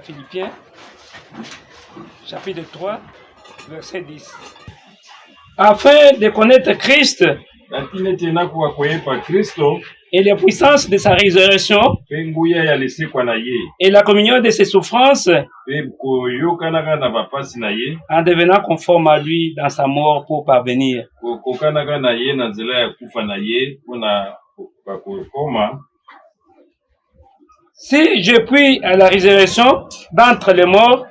Philippiens, chapitre 3, verset 10. Afin de connaître Christ et les puissances de sa résurrection et la communion de ses souffrances en devenant conforme à lui dans sa mort pour parvenir. Si je puis à la résurrection d'entre les morts,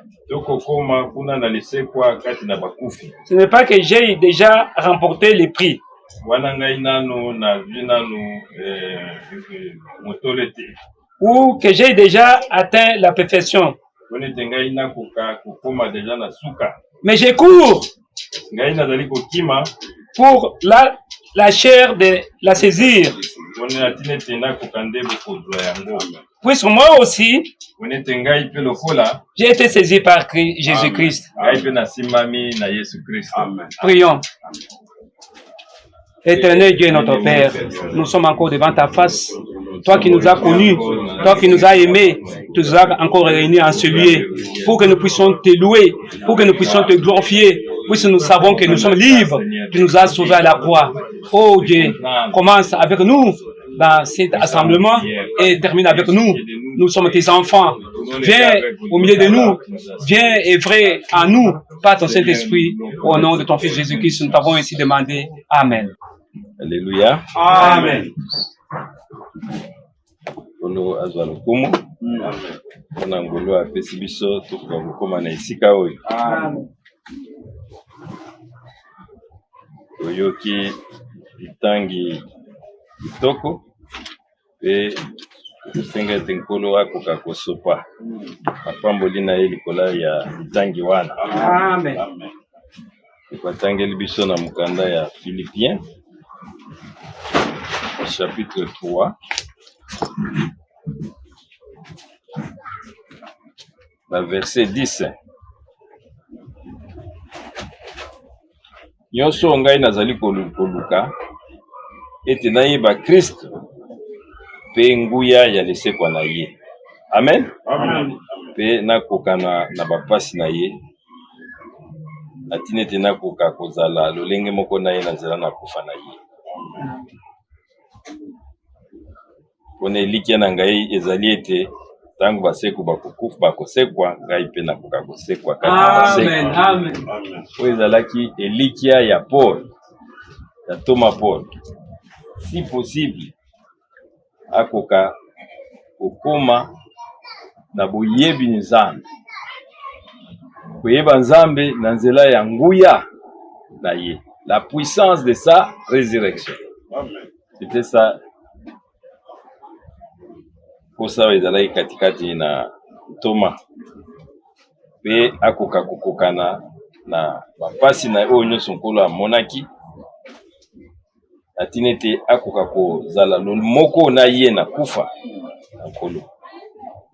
ce n'est pas que j'ai déjà remporté le prix. Ou que j'ai déjà atteint la perfection. Mais je cours pour la chair de la saisir. Puisque moi aussi, j'ai été saisi par Jésus-Christ. Prions. Éternel Dieu, notre Père, nous sommes encore devant ta face. Toi qui nous as connus, toi qui nous as aimés, tu nous as encore réunis en ce lieu pour que nous puissions te louer, pour que nous puissions te glorifier, puisque nous savons que nous sommes libres. Tu nous as sauvés à la croix. Oh Dieu, commence avec nous dans cet assemblement et termine avec nous. Nous sommes tes enfants. Viens au milieu de nous. Viens œuvrer en nous par ton Saint-Esprit. Au nom de ton Fils Jésus-Christ, nous t'avons ainsi demandé. Amen. Alléluia. Amen. Olo azwa lokumu. Amen. Ona ngolo apesi biso tuka mukoma na isika oyo. Amen. Oyoki itangi kitoko pe kusenga ete nkolo akoka kosopa mapamboli na ye likolo ya litangi wana. Amen. Batangeli biso na mukanda ya Philippiens chapitre 3 na verset 10. Nyonso ngai nazali koluka ete nayeba Kristo pe nguya ya lesekwa na ye. Amen. Amen. Pe nakokana na bapasi na ye atini ete nakoka kozala lolenge moko na ye na nzela na kufa na ye. Pona elikya na ngai ezali ete tango baseku bakosekwa ngai pe nakoka kosekwa kati Amen. basekwa. Amen. Oyo ezalaki elikya ya Paul, ya Thomas Paul. Si possible akoka kokoma na boyebi nzambe, koyeba nzambe na nzela ya nguya na ye, la puissance de sa résurrection. C'était ça posa oyo ezalaki katikati na Thomas pe akoka kokokana na bapasi na oyo nyonso nkolo amonaki atini ete akoka kozala moko na ye na kufa na nkolo.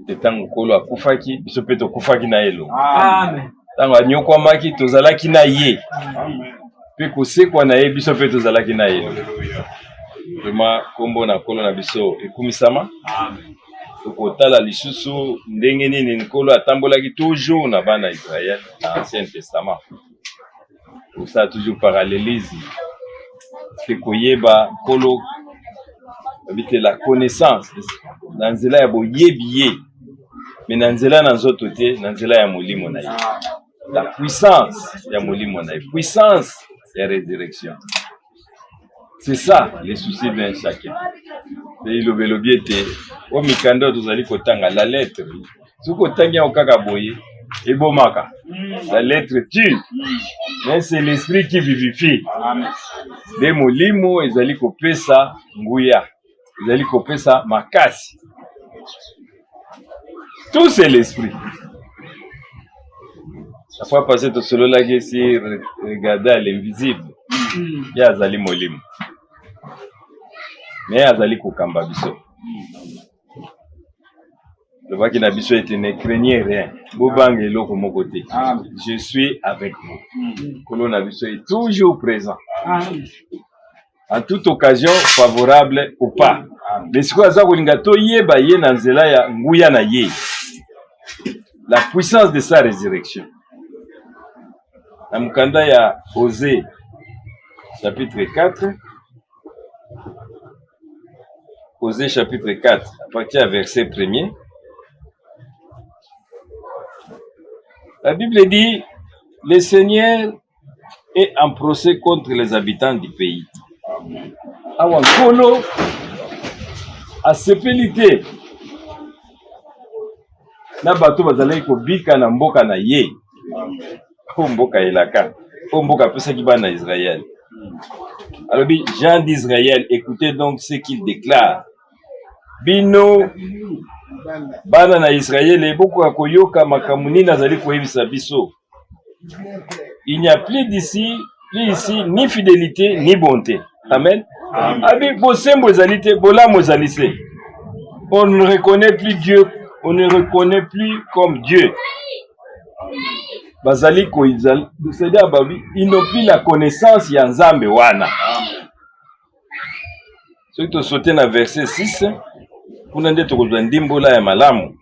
Ete ntango nkolo akufaki biso mpe tokufaki na ye elongo. Amen. Ntango anyokwamaki tozalaki na ye mpe kosekwa na ye biso mpe tozalaki na ye. Vraiment kombo na nkolo na biso ekumisama. Tokotala lisusu ndenge nini nkolo atambolaki toujours na bana Israël na Ancien Testament. Pour ça toujours parallélisme. C'est koyeba nkolo habite la connaissance na nzela ya boyebi ye mais na nzela na nzoto te na nzela ya molimo na ye. La puissance ya molimo na ye, puissance ya résurrection. C'est ça les soucis d'un chacun. Et il obelobi ete o mikando tozali kotanga la lettre. Soki otangi yango kaka boye ebomaka. La lettre tue. Mais c'est l'esprit qui vivifie. De molimo ezali kopesa nguya. Ezali kopesa makasi. Tout c'est l'esprit. La fois passée to solo la si regarder l'invisible. Ya azali molimo. Mais azali kokamba biso. Le voix qui n'a biso était ne craignez rien. Bobang eloko moko te. Je suis avec vous. Kolo na biso est toujours présent. En toute occasion favorable ou pas. Mais ce que ça kolinga to yeba ye na nzela ya nguya na ye. La puissance de sa résurrection. Na mukanda ya Osée chapitre 4. Osée chapitre 4, à partir du verset 1er. La Bible dit, le Seigneur est en procès contre les habitants du pays. Awankolo a sepelité. Na bato bazalaki kobika na mboka na ye. O mboka elaka. O mboka pesa ki bana Israël. Alors, gens d'Israël, écoutez donc ce qu'il déclare. Bino, bana na Israël, et beaucoup à koyoka makamuni nazali koyebisa biso. Il n'y a plus ici, ni fidélité, ni bonté. Amen. Abi, bosembo ezalite, bolamo ezalise. On ne reconnaît plus Dieu, on ne reconnaît plus comme Dieu. Bazali ko izali, c'est-à-dire ils n'ont plus la connaissance ya nzambe wana. Ce qui te sauté dans verset 6, pour n'en être que ndimbola ya malamu.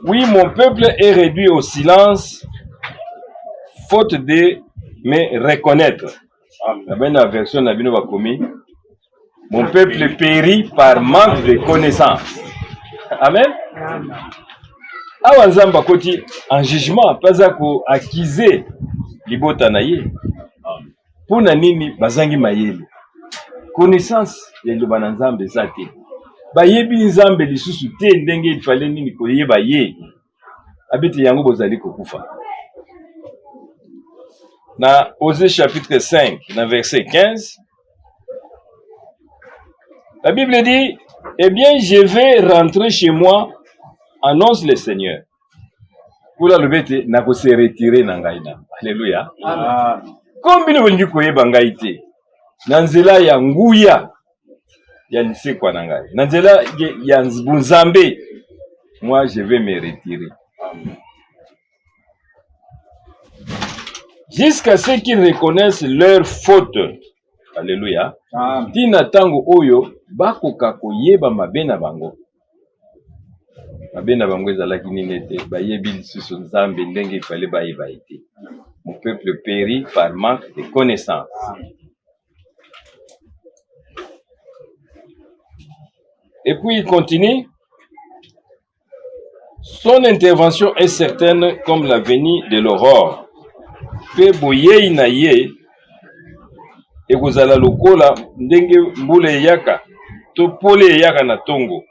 Oui, mon peuple est réduit au silence, faute de me reconnaître. Dans la version Nabino Bakomi, mon peuple périt par manque de connaissance. Amen. Awa nzamba koti en jugement pas ako acquiser libota na ye. Pona nini bazangi mayele. Connaissance ya libana nzambe zate. Bayebi nzambe lisusu te ndenge ifale nini koyeba ye. Abiti yango bozali kokufa. Na Osée chapitre 5, na verset 15. La Bible dit, eh bien, je vais rentrer chez moi, annonce le Seigneur. Pour le bête, n'a pas se retirer n'angaïna. Alléluia. Combien de gens koyeba ngai te? Nanzela ya nguya ya lisekwa nangai. Nanzela ya bunzambe. Moi, je vais me retirer. Jusqu'à ce qu'ils reconnaissent leur faute. Alléluia. Tina tango oyo bakoka koyeba mabe na bango. Mabe na bango ezalaki nini ete bayebi lisusu nzambe ndenge ifale bayeba ete. Mon peuple périt par manque de connaissances. Et puis il continue. Son intervention est certaine comme la venue de l'aurore. Pe boye na ye ekozala lokola ndenge mbule yaka to pole yaka na tongo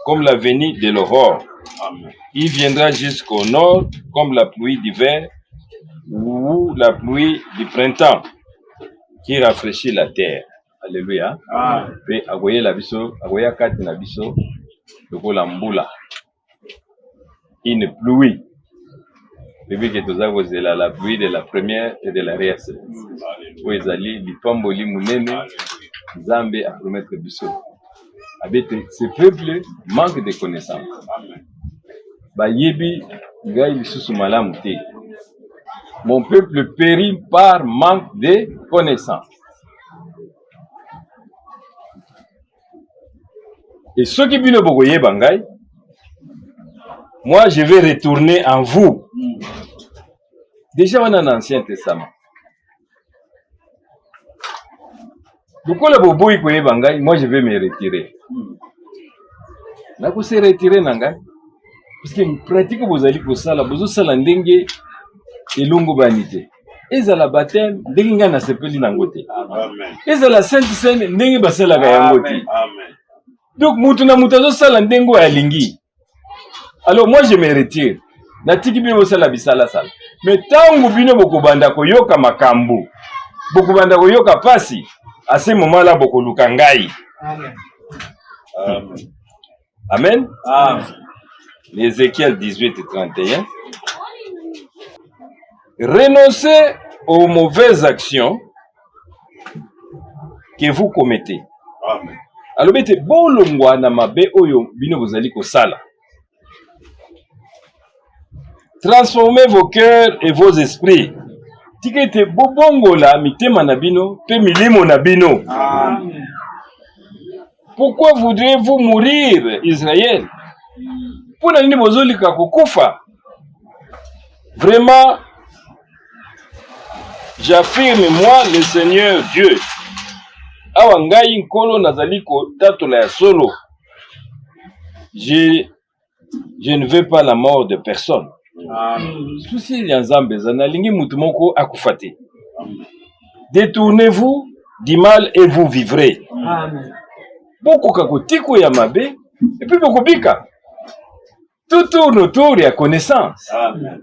comme la venue de l'aurore. Il viendra jusqu'au nord comme la pluie d'hiver ou la pluie du printemps qui rafraîchit la terre. Alléluia. Pe agoye la biso agoya kati na biso lokola mbula. Une pluie. Depuis que tu as la pluie de la première et de l'arrière saison. Où ils allaient, les pamboli mounene, Zambé à promettre biso. Avec ce peuple manque de connaissances. Ba yebi ngai lisusu malamu te. Mon peuple périt par manque de connaissances. Et ceux qui bino bogoye bangai, moi je vais retourner en vous. Déjà on a un Ancien Testament. Donc quand la boboy koye bangai, moi je vais me retirer. Na ko se retirer nangai parce que pratique vous allez ko sala, bozo sala ndenge elongo banité. Ezala baptême ndenge nga na sepeli nangote. Amen. Ezala Sainte Seine ndenge basala ga yangote. Amen. Donc mutu na mutazo sala ndengo ya lingi. Alors moi je me retire. Natiki bino sala bisala sala. Mais tangu bino bokobanda koyoka makambu. Bokobanda koyoka pasi. À ce moment-là bokoluka ngai. Amen. Amen. Amen. Amen. Ézéchiel 18:31. Renoncez aux mauvaises actions que vous commettez. Amen. Alors bete bolongwa na mabe oyo bino bozali kosala. Transformez vos cœurs et vos esprits. Tikete bobongola mitema na bino pe milimo na bino. Amen. Pourquoi voudriez-vous mourir, Israël? Pour nini bozolika kokufa? Vraiment, j'affirme moi le Seigneur Dieu. Awa ngai nkolo nazali ko tatola ya solo. Je ne veux pas la mort de personne. Souci ya nzambe zanalingi mutu moko akufate. Détournez-vous du mal et vous vivrez. Amen. Boko kakotiko ya mabe et puis boko bika. Tout tourne autour ya connaissance. Amen.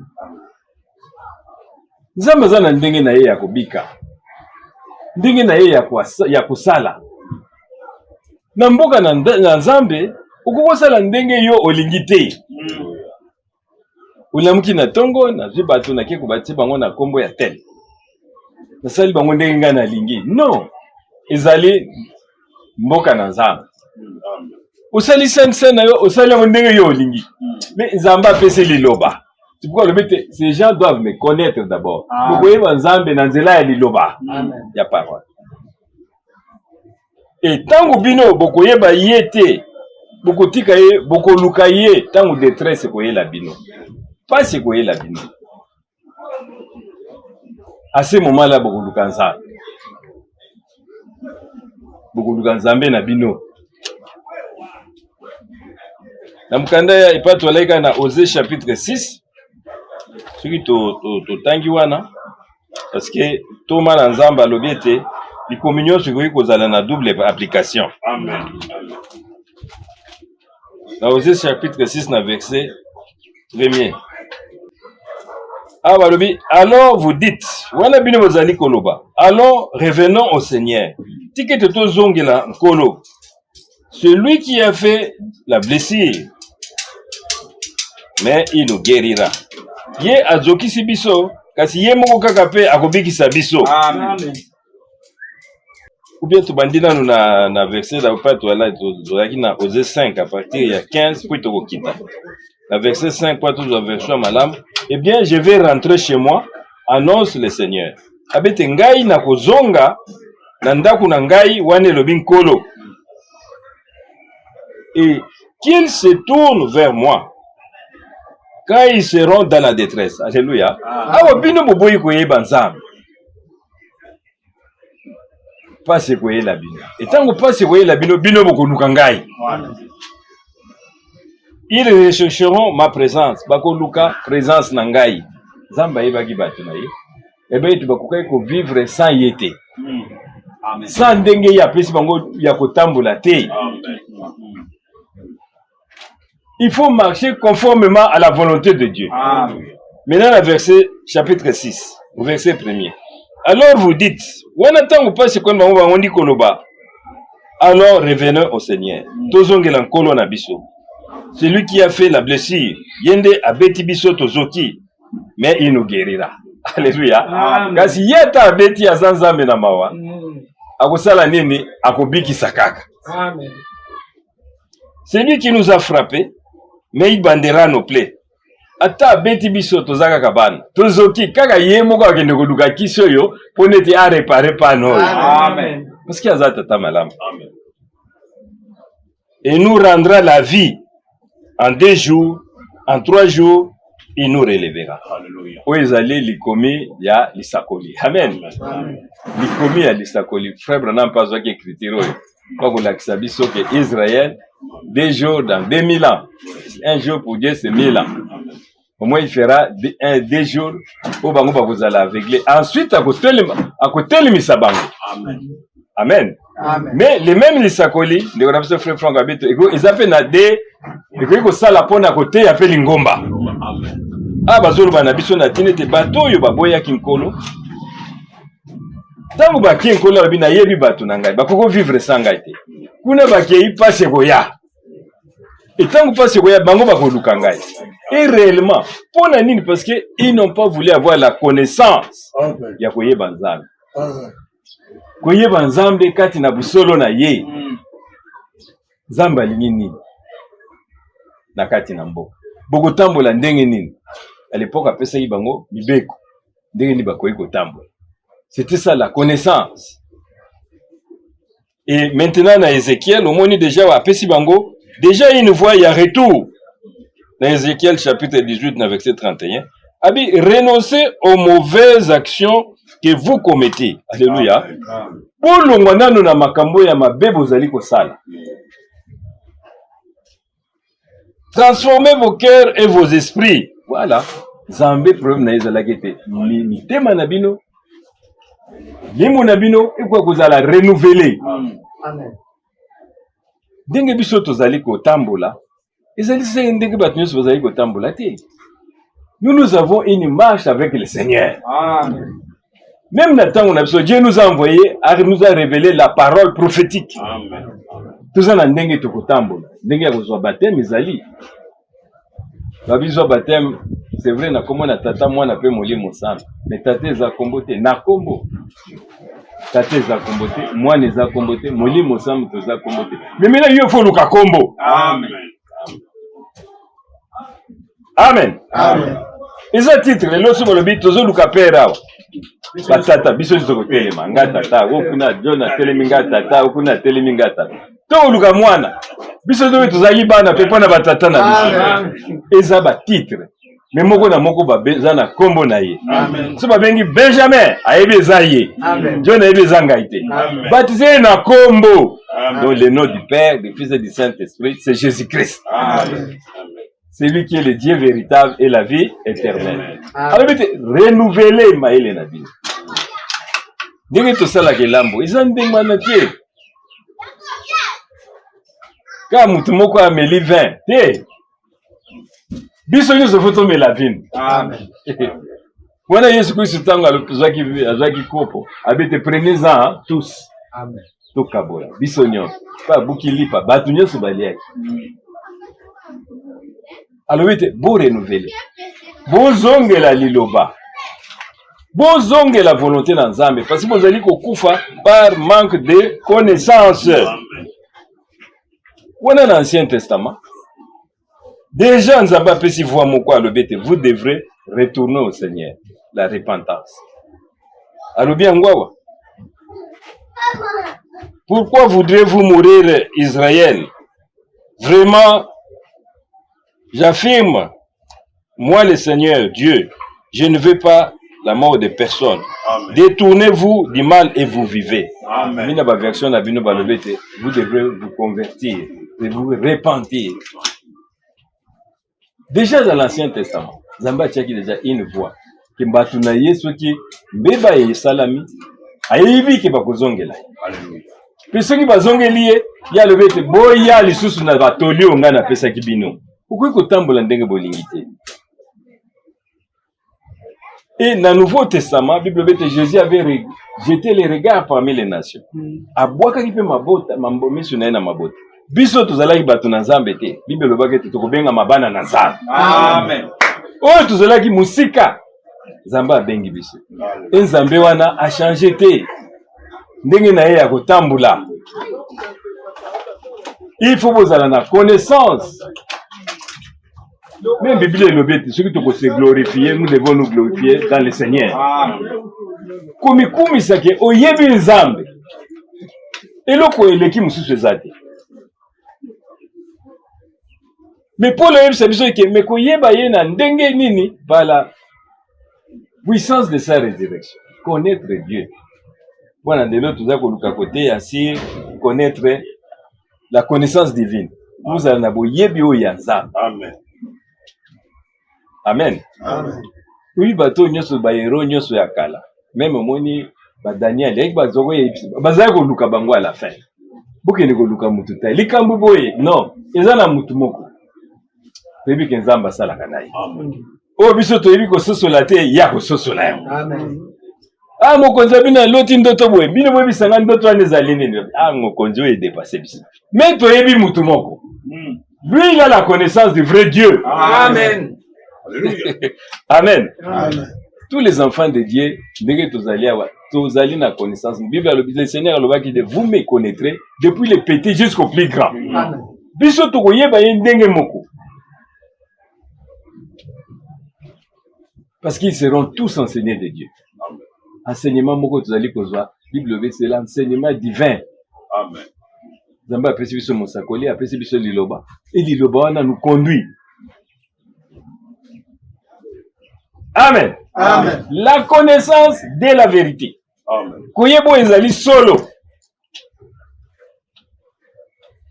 Nzambe zana ndenge na ye ya kobika. Ndenge na ye ya kusala. Na mboka na nzambe ukukosala ndenge yo olingi te. Ulamuki na tongo na zibatu na keko bati bango na kombo ya tel. Na sali bango ndenge nga na lingi. Non. Ezali mboka na nzambe. Usali sense na yo usali ndenge yo olingi. Mais nzamba pese liloba. C'est pourquoi le but, ces gens doivent me connaître d'abord. Vous voyez, Nzambe Nanzela ya liloba. Il y a parole. Et tant que bino bokoye ba yete, bokotika ye, bokoluka ye, tant que détresse koye la bino. Pas c'est koye la bino. À ce moment-là, bokoluka Nzambe. Bokoluka Nzambe na bino. Na mukanda ya ipato alaika na Osée chapitre 6. Ce qui tangi wana parce que Thomas na Nzamba lobete li communion ce qui kozala na double application. Amen. Dans Osée chapitre 6 na verset 1er. Alors vous dites wana bino bozali koloba. Alors revenons au Seigneur. Tikete to zongela nkolo. celui qui a fait la blessure, mais il nous guérira. Ye azokisi biso, kasi ye moko kaka pe akobikisa biso. Amen. Ou bien tu bandina nous na verset là pas toi là tu na Osée 5 à partir il y a 15 puis tu quitter. La verset 5 pas toujours version malam. Eh bien je vais rentrer chez moi, annonce le Seigneur. Abete ngai na kozonga na ndaku na ngai wane lobi nkolo. Et qu'ils se tournent vers moi quand ils seront dans la détresse. Alléluia. Awa bino boboyi koyeba nzambe. Passe koyela bino. Et tant que passe koyela bino bino bokonuka ngai. Ils rechercheront ma présence. Bakoluka présence na ngai. Nzambe yebaki bato na ye. Eh bien tu bakokai ko vivre sans yete. Amen. Sans ndenge ya pesi bango ya kotambola te. Il faut marcher conformément à la volonté de Dieu. Amen. Maintenant, le verset, chapitre 6, au verset 1er. Alors vous dites, alors revenons au Seigneur. C'est lui qui a fait la blessure. Yende abeti biso tozoki, mais il nous guérira. Alléluia. Kasi yeta abeti azanzambe na mawa. Akosala nini akobiki sakaka. Amen. C'est lui qui nous a frappés, mais il bandera nos plaies. Ata beti biso tozaka kabana. Tozoki kaka ye moko akende koduka kiso yo ponete a réparer pas no. Amen. Parce qu'il y a ça tata malam. Amen. Et nous rendra la vie en 2 jours, en 3 jours, il nous relèvera. Alléluia. Oezali likomi ya lisakoli. Amen. Likomi ya lisakoli. Frère Branham pas qui écriture. Pas qu'on lakisa biso que Israël 2 jours dans 2000 ans. 1 jour pour Dieu c'est 1000 ans. Au moins il fera 2 jours au bango ba vous allez aveugler. Ensuite à côté le misabango. Amen. Amen. Amen. Mais les mêmes lisakoli, les rapports frère Franck Abito, ils appellent na des et ça la pona côté appelle ngomba. Amen. Ah bazolo bana biso na tinete bato yo baboya kinkolo. Tango ba kinkolo ba bina yebi bato na ngai bakoko vivre sans ngai te. Kuna ba kei passe goya. Et tango passe goya bango bakoluka ngai. Et réellement, pour nini parce que ils n'ont pas voulu avoir la connaissance ya koyeba nzambe. Koyeba nzambe kati na busolo na ye. Nzambe alingi nini? Na kati na mboka. Boko tambola ndenge nini? À l'époque, après ça, il bango, mibeko. Ndenge ni bakoyi kotambola. C'était ça la connaissance. Et maintenant, dans Ézéchiel, au moins déjà, après si bango, déjà il nous voit, il y a retour. Dans Ézéchiel, chapitre 18, verset 31. Abi, renoncez aux mauvaises actions que vous commettez. Alléluia. Pour l'ongwana nous na makambo ya mabe bozali kosala. Transformez vos cœurs et vos esprits. Voilà. Zambé problème na ezala kete. Mitema na bino. Limo na bino ekwa kozala renouveler. Amen. Ndenge biso tozali kotambola. Ezali se ndenge bato nyonso bazali kotambola te. Nous avons une marche avec le Seigneur. Amen. Même Nathan, Dieu nous a envoyé, nous a révélé la parole prophétique. Amen. Tout ça, ndenge tokotambola. Ndenge ya kozwa baptême ezali. Babizwa baptême, c'est vrai na komona tata mwana pe molimo sana. Mais tata eza kombo te na kombo. Tata eza kombo te, mwana eza kombo te, molimo sana toza kombo te. Mais maintenant il faut luka kombo. Amen. Amen. Amen. Eza titre lelo so bolobi tozo luka pera. Batata biso nzoko telema ngata okuna Jona telemi ngata okuna telemi ngata. To luka mwana. Biso nzoko tozali bana pe pona batata na biso. Eza ba titre. Mais moko na moko ba beza na kombo na ye. Amen. So ba bengi Benjamin ayebi eza ye. Amen. Jona ayebi eza ngaite. Amen. Baptisé na kombo. Amen. Dans le nom du Père, du Fils et du Saint-Esprit, c'est Jésus-Christ. Amen. C'est lui qui est le Dieu véritable et la vie éternelle. Amen. Alors, renouveler maïle na vie. Dès que tu sais la gelambo, ils ont des manatiers. Quand tu moko ameli 20, té. Biso nous se photo me la vie. Amen. Voilà Yesu Christ tango azaki kopo. Abete prenez-en tous. Amen. tokabola biso nyonso pa bukilipa bato nyonso baliaki alobi te borenouveler bozongela liloba bozongela volonté na nzambe parce que bozali kokufa par manque de connaissance wana na ancien testament déjà nzambe apesi voix moko alobi te vous devrez retourner au Seigneur la repentance alobi yango awa. Pourquoi voudrez-vous mourir, Israël? Vraiment, j'affirme, moi le Seigneur Dieu, je ne veux pas la mort de personne. Détournez-vous du mal et vous vivez. Amen. Vous devrez vous convertir et vous repentir. Déjà dans l'Ancien Testament, Zamba tchaki déjà une voix. Kimbatuna Yesu ki mbeba ye salami ayibi ki bakozongela. Alléluia. Puis ceux qui bazongeli ye ya le bete boya lisusu na batoli onga na pesa kibino. Pourquoi kotambola ndenge bolingi te? Et dans le Nouveau Testament, la Bible dit que Jésus avait jeté les regards parmi les nations. Aboaka ki pe mabota, mambomi sunaye na mabota. Biso tozalaki bato na Nzambe te. Bible lobaki te tokobenga mabana na Nzambe. Amen. Oyo tozalaki musika. Nzambe abengi biso. Et Nzambe wana a changé te. Ndenge na ye ya kotambola. Il faut bozala na connaissance. Même Bible est ceux qui te se glorifier, nous devons nous glorifier dans le Seigneur. Komi sake oyebi Nzambe. Eloko eleki mususu ezate. Mais pour le c'est besoin que me koyeba ye na ndenge nini par la puissance de sa résurrection. Connaître Dieu. Voilà, de l'autre, nous avons le côté ainsi connaître la connaissance divine. Nous allons yebi o yanza. Amen. Amen. Amen. Oui, bato nyoso ba hero nyoso ya kala. Même moni ba Daniel ek bazoko bazako ko luka bango à la fin. Boke ne ko luka mutu ta. Likambu boye. Non, ezana mutu moko. Bebi kenzamba sala kanai. Amen. O biso to yebi ko sosola te ya ko sosola yo. Amen. Ah mokonzi bina loti ndoto boye. Bino boye bisanga ndoto anezali nini. Ah mokonzi we dépasser biso. Mais to yebi mutu moko. Lui il a la connaissance du vrai Dieu. Amen. Amen. Amen. Tous les enfants de Dieu, tous allés na connaissance. Bible le Seigneur le dit vous me connaîtrez depuis les petits jusqu'au plus grand. Amen. Biso to koyeba ndenge moko. Parce qu'ils seront tous enseignés de Dieu. Amen. Enseignement moko tozali kozwa. Bible c'est l'enseignement divin. Amen. Zamba apesi biso mosakoli, apesi biso liloba. Et liloba wana nous conduit. Amen. Amen. La connaissance de la vérité. Amen. Koyebo ezali solo.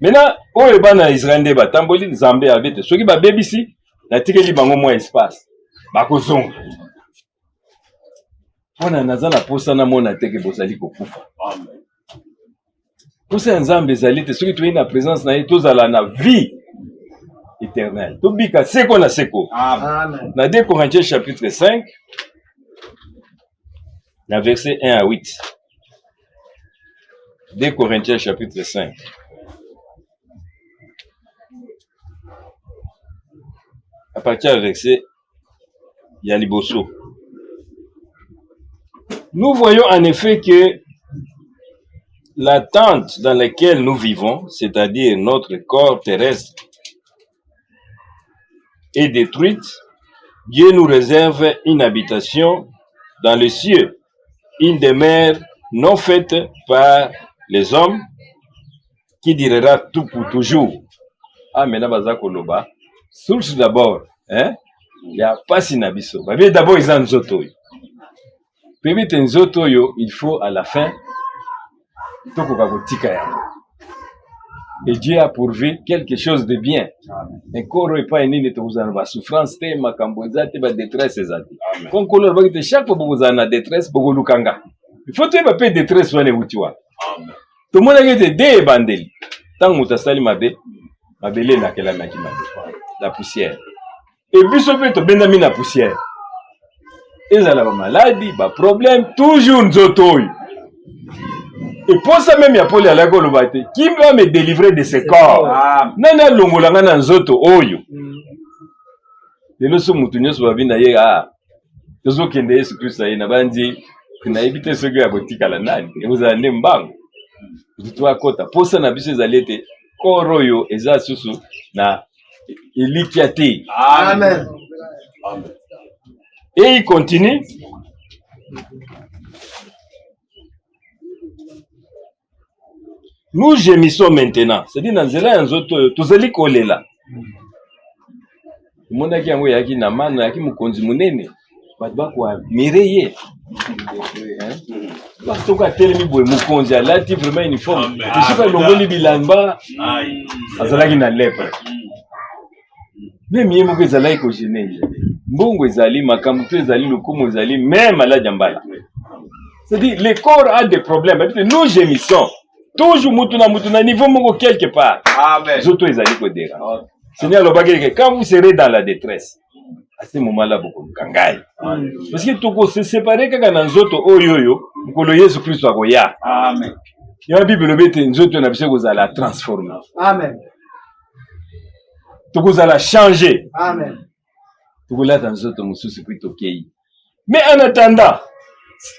Maintenant, oyo bana Israël nde batamboli Nzambe abete. Soki ba bebisi na tikeli bango mo espace. Bakozonga. Pona nazala posa na mona teke bozali kokufa. Amen. Posa Nzambe ezali te soki toyi na présence na ye tozala na vie éternel. Tobika seko na seko. Amen. Dans 2 Corinthiens chapitre 5, dans verset 1 à 8. 2 Corinthiens chapitre 5. À partir du verset Yaliboso. Nous voyons en effet que la tente dans laquelle nous vivons, c'est-à-dire notre corps terrestre, est détruite, Dieu nous réserve une habitation dans les cieux, une demeure non faite par les hommes, qui durera tout pour toujours. Ah, maintenant, bazakoloba, source d'abord, hein? Il n'y a pas sinabiso. D'abord, ils ont nzoto. Permettre nzoto yo, il faut à la fin, toko kagotika ya. Et Dieu a pourvu quelque chose de bien. Encore pas une souffrance, ma cambozate, ma détresse. Quand on va chaque fois que vous avez une détresse, vous lukanga. Il faut que vous ayez détresse pour vous tuer. Tout le monde a été des bandeli. Tant que vous avez sali mabe, mabele na kela na la poussière. Et puis ce fait, vous avez la poussière. Ils ont la maladie, le problème, toujours nzoto. Et pour ça même, il y a Paul à la Golobate. Qui va me délivrer de ce corps? Nana longolanga na nzoto oyo. Lelo so mutu nyonso babina ye tozo kende Yesu Kristo ye na bandi na ebite soki ya botikala nani. Ezala nde mbango. Tutwa kota. Pour ça na biso ezali ete corps oyo eza susu na elikia te. Amen. Et il continue. Nous gémissons maintenant. C'est-à-dire, dans Zéla, tous les kolela. Le monde qui a envoyé qui n'a pas qui m'a conduit mon nez. Pas de quoi mireiller. Parce que quand tel mi boy m'a conduit là, tu vraiment uniforme. Je suis pas le goli bilamba. Azala qui n'a lèvre. Mais mieux moi que Zala iko gêné. Mbongo ezali makambo ezali lokumu ezali même à la jambala. C'est-à-dire, le corps a des problèmes. Nous gémissons. Toujours mutuna niveau mongo quelque part. Amen. Zoto ezali kodera. Seigneur lobageke quand vous serez dans la détresse. À ce moment-là beaucoup kangai. Parce que toko se séparer kaka na nzoto oyoyo, mukolo Yesu Kristo akoya. Amen. Ya Bible bete nzoto na biso kozala transformer. Amen. Toko zala changer. Amen. Toko la nzoto mususu kwito kei. Mais en attendant,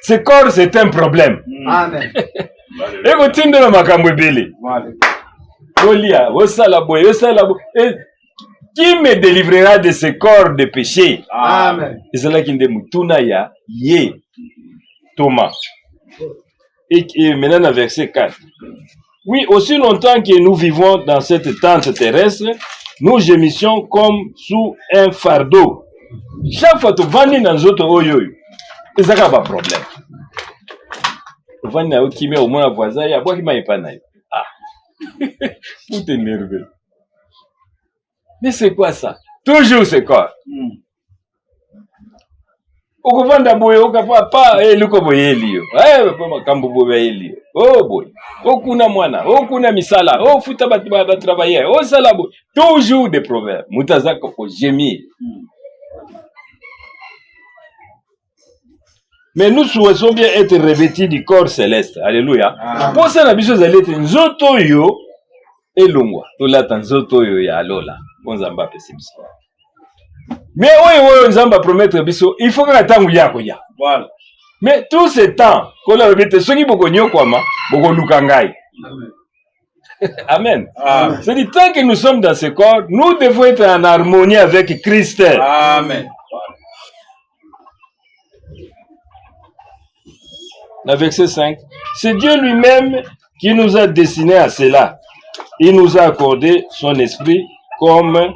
ce corps c'est un problème. Amen. Et continue dans ma camouébélé. Olia, osala boy. Qui me délivrera de ce corps de péché? Amen. Et c'est là qu'il dit Mutuna ya ye Thomas. Et maintenant, dans verset 4. Oui, aussi longtemps que nous vivons dans cette tente terrestre, nous gémissions comme sous un fardeau. Chaque fois que tu vas dans notre oyo, il n'y a pas de problème. Vani na ukime au moins voisin ya boki maipana. Ah. Tout est nerveux. Mais c'est quoi ça? Toujours c'est quoi? Okovanda boye okapa eluko boye elio. Pa makambo boye elio. Oh boy. Okuna mwana, okuna misala, futa ba travailler. Sala boy. Toujours des proverbes. Mutazaka ko gémir. Mais nous souhaitons bien être revêtus du corps céleste. Alléluia. Pour ça, la biso zalete nzoto yo elongwa. Tolata nzoto yo ya alola. Bonzamba pesi biso. Mais oyo nzamba promettre biso, il faut que tangu yako ya. Voilà. Mais tout ce temps, kola revêté soki boko nyokwama, boko lukangai. Amen. Amen. C'est-à-dire, tant que nous sommes dans ce corps, nous devons être en harmonie avec Christ. Amen. Le verset 5. C'est Dieu lui-même qui nous a destinés à cela. Il nous a accordé son esprit comme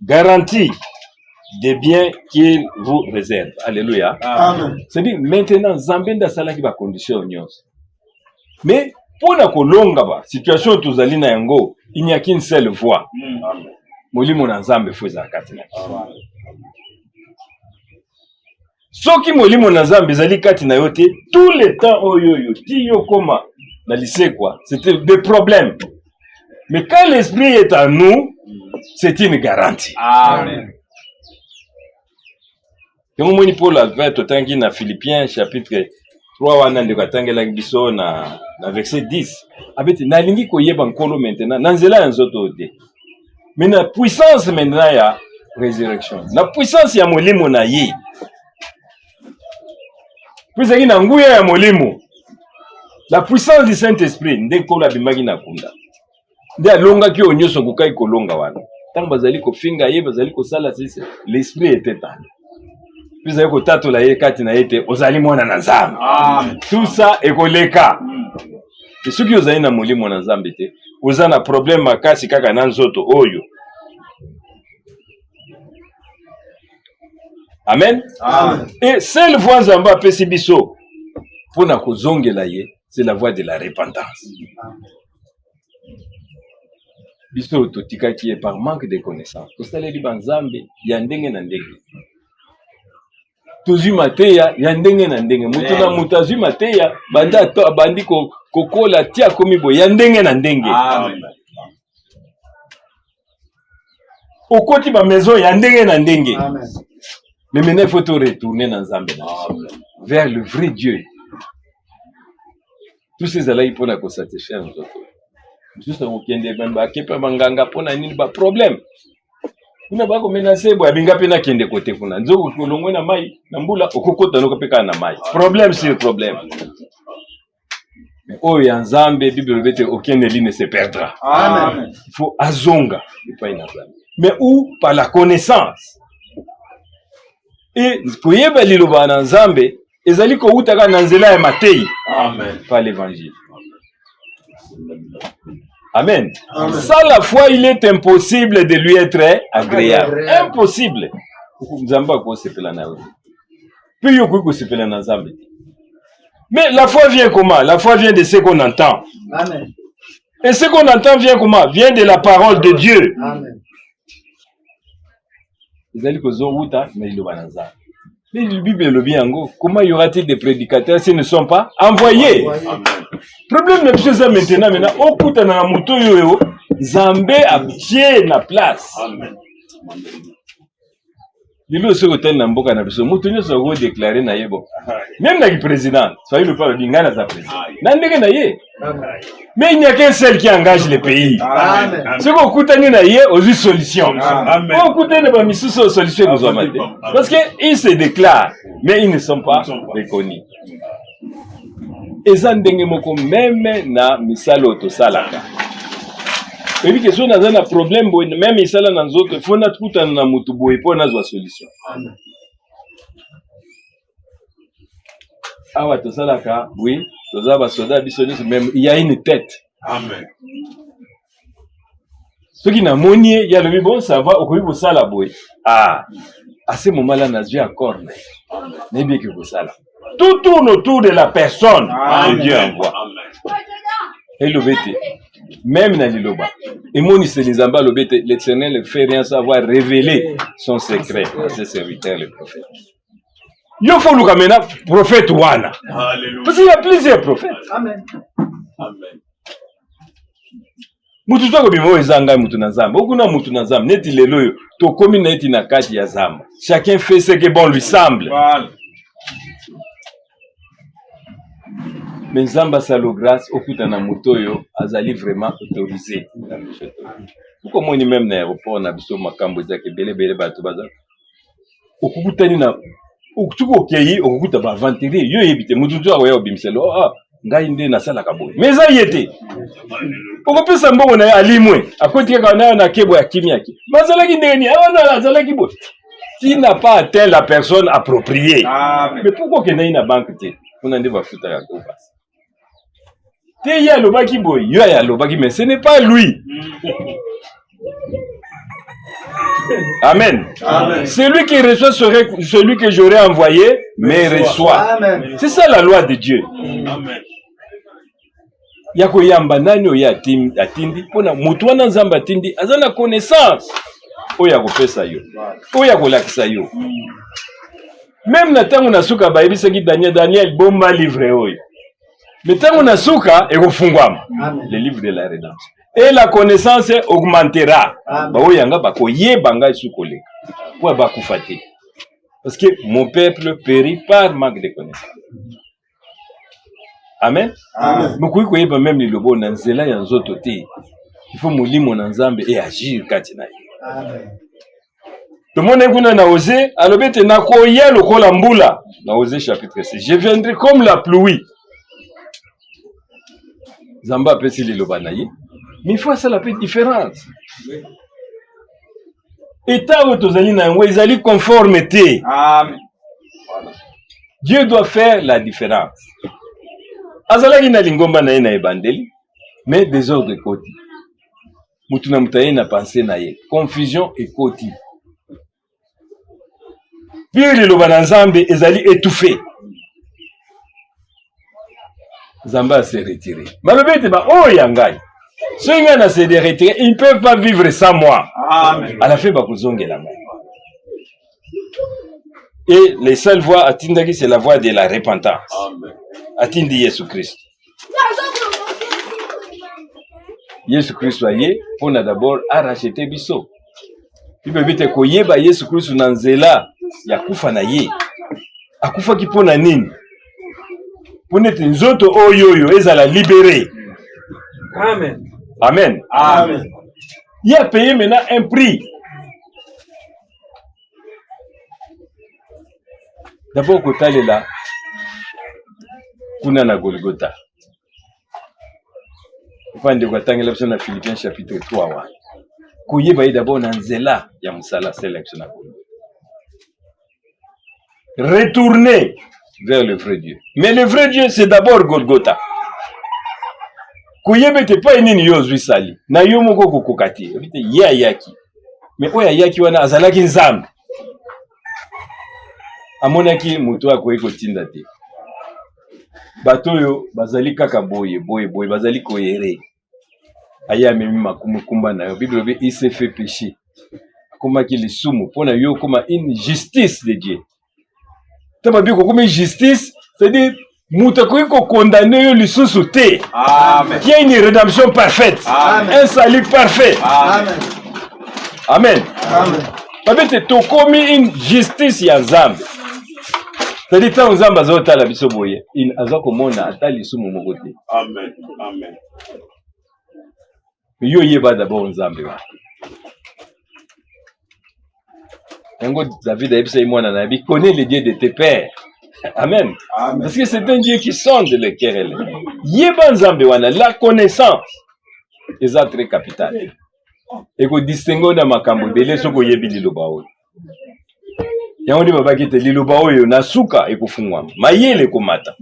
garantie des biens qu'il vous réserve. Alléluia. Amen. C'est-à-dire, maintenant, Zambenda sala qui va condition nyos. Mais, pour la kolonga ba, situation tuzali na yango, il n'y a qu'une seule voie. Molimo na Nzambe fuza katina. Soki molimo na Nzambe zali kati na yote, tout le temps oyoyo, ti yo koma na lycée quoi, c'était des problèmes. Mais quand l'esprit est en nous, c'est une garantie. Amen. Yango moni Paul avait totangi na Philippiens chapitre 3 wana ndeko atangela biso na verset 10. Abeti nalingi koyeba nkolo maintenant na nzela ya nzoto te. Mais na puissance maintenant ya résurrection. Na puissance ya molimo na ye. Puisque na nguya ya molimo. La puissance du Saint-Esprit ndeko la bimaki na kunda. Nde alonga ki onyoso kukai kolonga wana. Tant bazali ko finga ye bazali ko sala sisi l'esprit était en. Puis ayoko tato la ye kati na yete ozali mwana na Nzambe. Tout ça ekoleka. Et ceux qui ozali na molimo na Nzambe te, oza na problème makasi kaka na nzoto oyo. Amen. Amen. Et seule voie Nzamba pesi biso pona kozongela ye, c'est la voie de la repentance. Biso totika qui est par manque de connaissances. Tosaleli banzambe ya ndenge na ndenge. Tozwi mateya ya ndenge na ndenge. Mutu na mutu azwi mateya banda to abandi kokola tia komibo ya ndenge na ndenge. Amen. Okoti ba maison ya ndenge na ndenge. Amen. Mais maintenant il faut te retourner dans Nzambe vers le vrai Dieu. tous ces alaki pour na satisfaire nous autres. Juste on kende même kepa manganga pona nini ba problème. Kuna ba ko menacer bo abinga pena kende côté kuna. Nzo ko longwe na mai na mbula okokota no kopeka na mai. Problème sur problème. Mais oh ya Nzambe Bible bete aucun élie ne se perdra. Amen. Il faut azonga pas une Nzambe. Mais où par la connaissance. Et koyeba liloba na Nzambe ezali ko utaka na nzela ya Matei. Amen. Pas l'évangile. Amen. Amen. Sans la foi, il est impossible de lui être agréable. Impossible. Nzamba ko sepela na wewe. Puis yoko ko sepela na Nzambe. Mais la foi vient comment? La foi vient de ce qu'on entend. Amen. Et ce qu'on entend vient comment? Vient de la parole de Dieu. Amen. Ezali ko zoruta na iloba na Nzambe. Mais la Bible le bien ngo, comment y aura-t-il des prédicateurs s'ils ne sont pas envoyés? Amen. Problème na biso ça maintenant okuta na moto yoyo Nzambe a pied na place. Amen. Lilo se hotel na mboka na biso moto nyo so déclarer na yebo. Même na ki président, soyez le pas bingana za président. Na ndenge na ye. Mais il n'y a qu'un seul qui engage le pays. Amen. Ce qu'on okuta ni na ye aux solutions. Amen. On okuta na ba misusu solution nous amate. Parce que ils se déclarent mais ils ne sont pas reconnus. Eza ndenge moko meme na misalo tosalaka. Ebi ke so naza na problème boye même misala na nzoto faut na tukutana na mutu boye po nazwa solution. Awa tosalaka oui toza ba soda biso nyonso même il y a une tête. Amen. Soki na moni ya lobi bon ça va okoyi kosala boye. Ah à ce moment là nazwi accord na bien que kosala. Tout tourne autour de la personne que Dieu envoie. Et l'obété, même dans l'Iloba. Et mon Nzamba l'obété, l'Éternel ne fait rien savoir révéler son secret à ses serviteurs, les prophètes. Il faut le kamena prophète wana. Parce qu'il y a plusieurs prophètes. Amen. Amen. Mutu toko bimo ezanga mutu na Nzamba. Okuna mutu na Nzamba. Neti lelo to komi na eti na kati ya Nzamba. Chacun fait ce que bon lui semble. Voilà. Mais Nzamba salo grâce okuta na motoyo azali vraiment autorisé. Pourquoi moi ni même na aéroport na biso makambo ezaki belebele bato baza. Okukutani na okutuko keyi okukuta ba vanterie yo yebite mututu akoya obimselo ah ngai nde na sala kaboy. Mais ça yete. Okopesa mbongo na alimwe akotika kana na kebo ya kimia ki. Mazalaki ndeni awana azalaki bo. Qui n'a pas atteint la personne appropriée. Amen. Mais pourquoi que na banque te? On a des bafuta ya ko passe. Te ya lobaki boy, yo ya lobaki mais ce n'est pas lui. Amen. Amen. Celui qui reçoit celui que j'aurais envoyé, mais reçoit. Amen. C'est ça la loi de Dieu. Amen. Yako yamba nani oya atindi pona mutu wana Nzamba atindi azana connaissance. Oya kopesa yo. Oya kolakisa yo. Même na tango na suka ba ebisaki Daniel bomba livre oyo. Mais tango na suka ekofungwama. Le livre de la rédemption. Et la connaissance augmentera. Ba oyanga ba koyeba ngai sukoleka. Kwa ba kufate. Parce que mon peuple périt par manque de connaissance. Amen. Amen. Mukuyi koyeba même lilobo na nzela ya nzoto te. Il faut mulimo na Nzambe et agir kati na ye. Amen. Tout le monde est na Osée, alobete na koya lokola mbula. Na Osée chapitre 6. Je viendrai comme la pluie. Nzamba pesi liloba na ye. Mais il faut ça la petite différence. État où tozali na ngo ezali conformité. Amen. Dieu doit faire la différence. Azalaki na lingomba na ye na ebandeli, mais désordre koti. Mutu na mutaye na pensée na ye. Confusion et koti. Puis liloba na Nzambe ezali étouffé. Nzamba s'est retiré. Malobete ba oh yangai. Ceux qui ont se retiré, ils ne peuvent pas vivre sans moi. Amen. À la fin, bakuzongela mai. Et les seules voies atindaki c'est la voie de la repentance. Amen. Atindi Yesu Christ. Yesu Christ aye on a d'abord à racheter biso. Bible bite koyeba Yesu Christ na nzela ya kufa na ye. Akufa ki pona nini? pour nete nzoto oyo ezala libéré. Amen. Amen. Amen. Il a payé maintenant un prix. D'abord, Kotale là, kuna na Golgotha. Upande kwa tangela na Philippiens chapitre 3 wa. Kuyeba d'abord na nzela ya musala sélection na Golgotha. Retourner vers le vrai Dieu. Mais le vrai Dieu, c'est d'abord Golgotha. Kuyeba te pas nini yo zwi sali. Na yo moko kokokati. Obite ya yaki. Mais oya yaki wana azalaki nzambe. Amonaki mutu akoyi kotinda te. Bato yo bazali kaka boye bazali koyere. Aya memi makumu kumba na yo. Bible dit il s'est fait pécher. Comment qu'il est soumu pona yo comme une justice de Dieu. Tama biko comme justice, c'est-à-dire mutu akoyi ko condamner yo lisusu te. Amen. Qui a une rédemption parfaite. Amen. Un salut parfait. Amen. Amen. Amen. Babete to komi une justice ya Nzambe. C'est-à-dire tant Nzambe azotala biso boye, in azakomona atali sumu moko te. Amen. Amen. Yo yeba d'abord Nzambe wa. Yango David a dit moi na bi connais le Dieu de tes pères. Amen. Amen. Parce que c'est un Dieu qui sonde le cœur et l'âme. Yeba Nzambe wana la connaissance est très capitale. Et ko distinguer na makambo belé soko yebi liloba oyo. Yango ndi babaki te liloba oyo na suka ekufungwama. Mayele komata.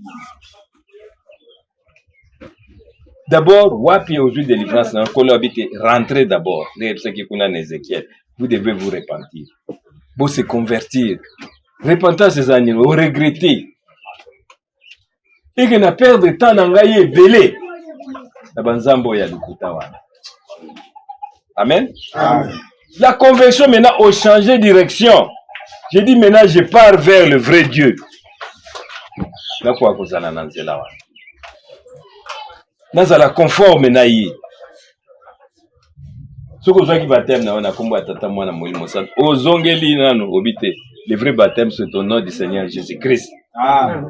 D'abord, wapi aujourd'hui délivrance na kolo habite rentrer d'abord. C'est ce qui kuna Ézéchiel. Vous devez vous repentir. Vous se convertir. Repentance ces animaux, regretter. Et que na perdre temps na ngai belé. Na banzambo ya lukuta wana. Amen. Amen. La conversion maintenant a changé de direction. J'ai dit maintenant je pars vers le vrai Dieu. Na kwa kozana na nzela wana. Nazala conforme na ye. Soko zaki baptême na wana kombo atata mwana molimo sana. Ozongeli nano obite. Le vrai baptême c'est au nom du Seigneur Jésus-Christ. Amen.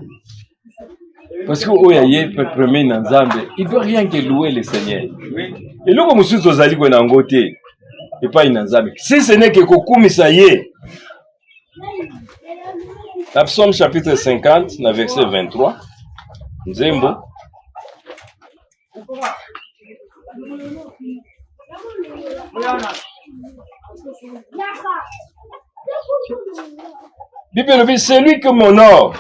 Parce que oya ye premier na Nzambe, il veut rien que louer le Seigneur. Oui. Et loko mususu ozali ko na ngote. Et pas na Nzambe. Si ce n'est que kokumisa ye. La Psaume chapitre 50, na verset 23. Nzembo. Bible dit, celui qui m'honore,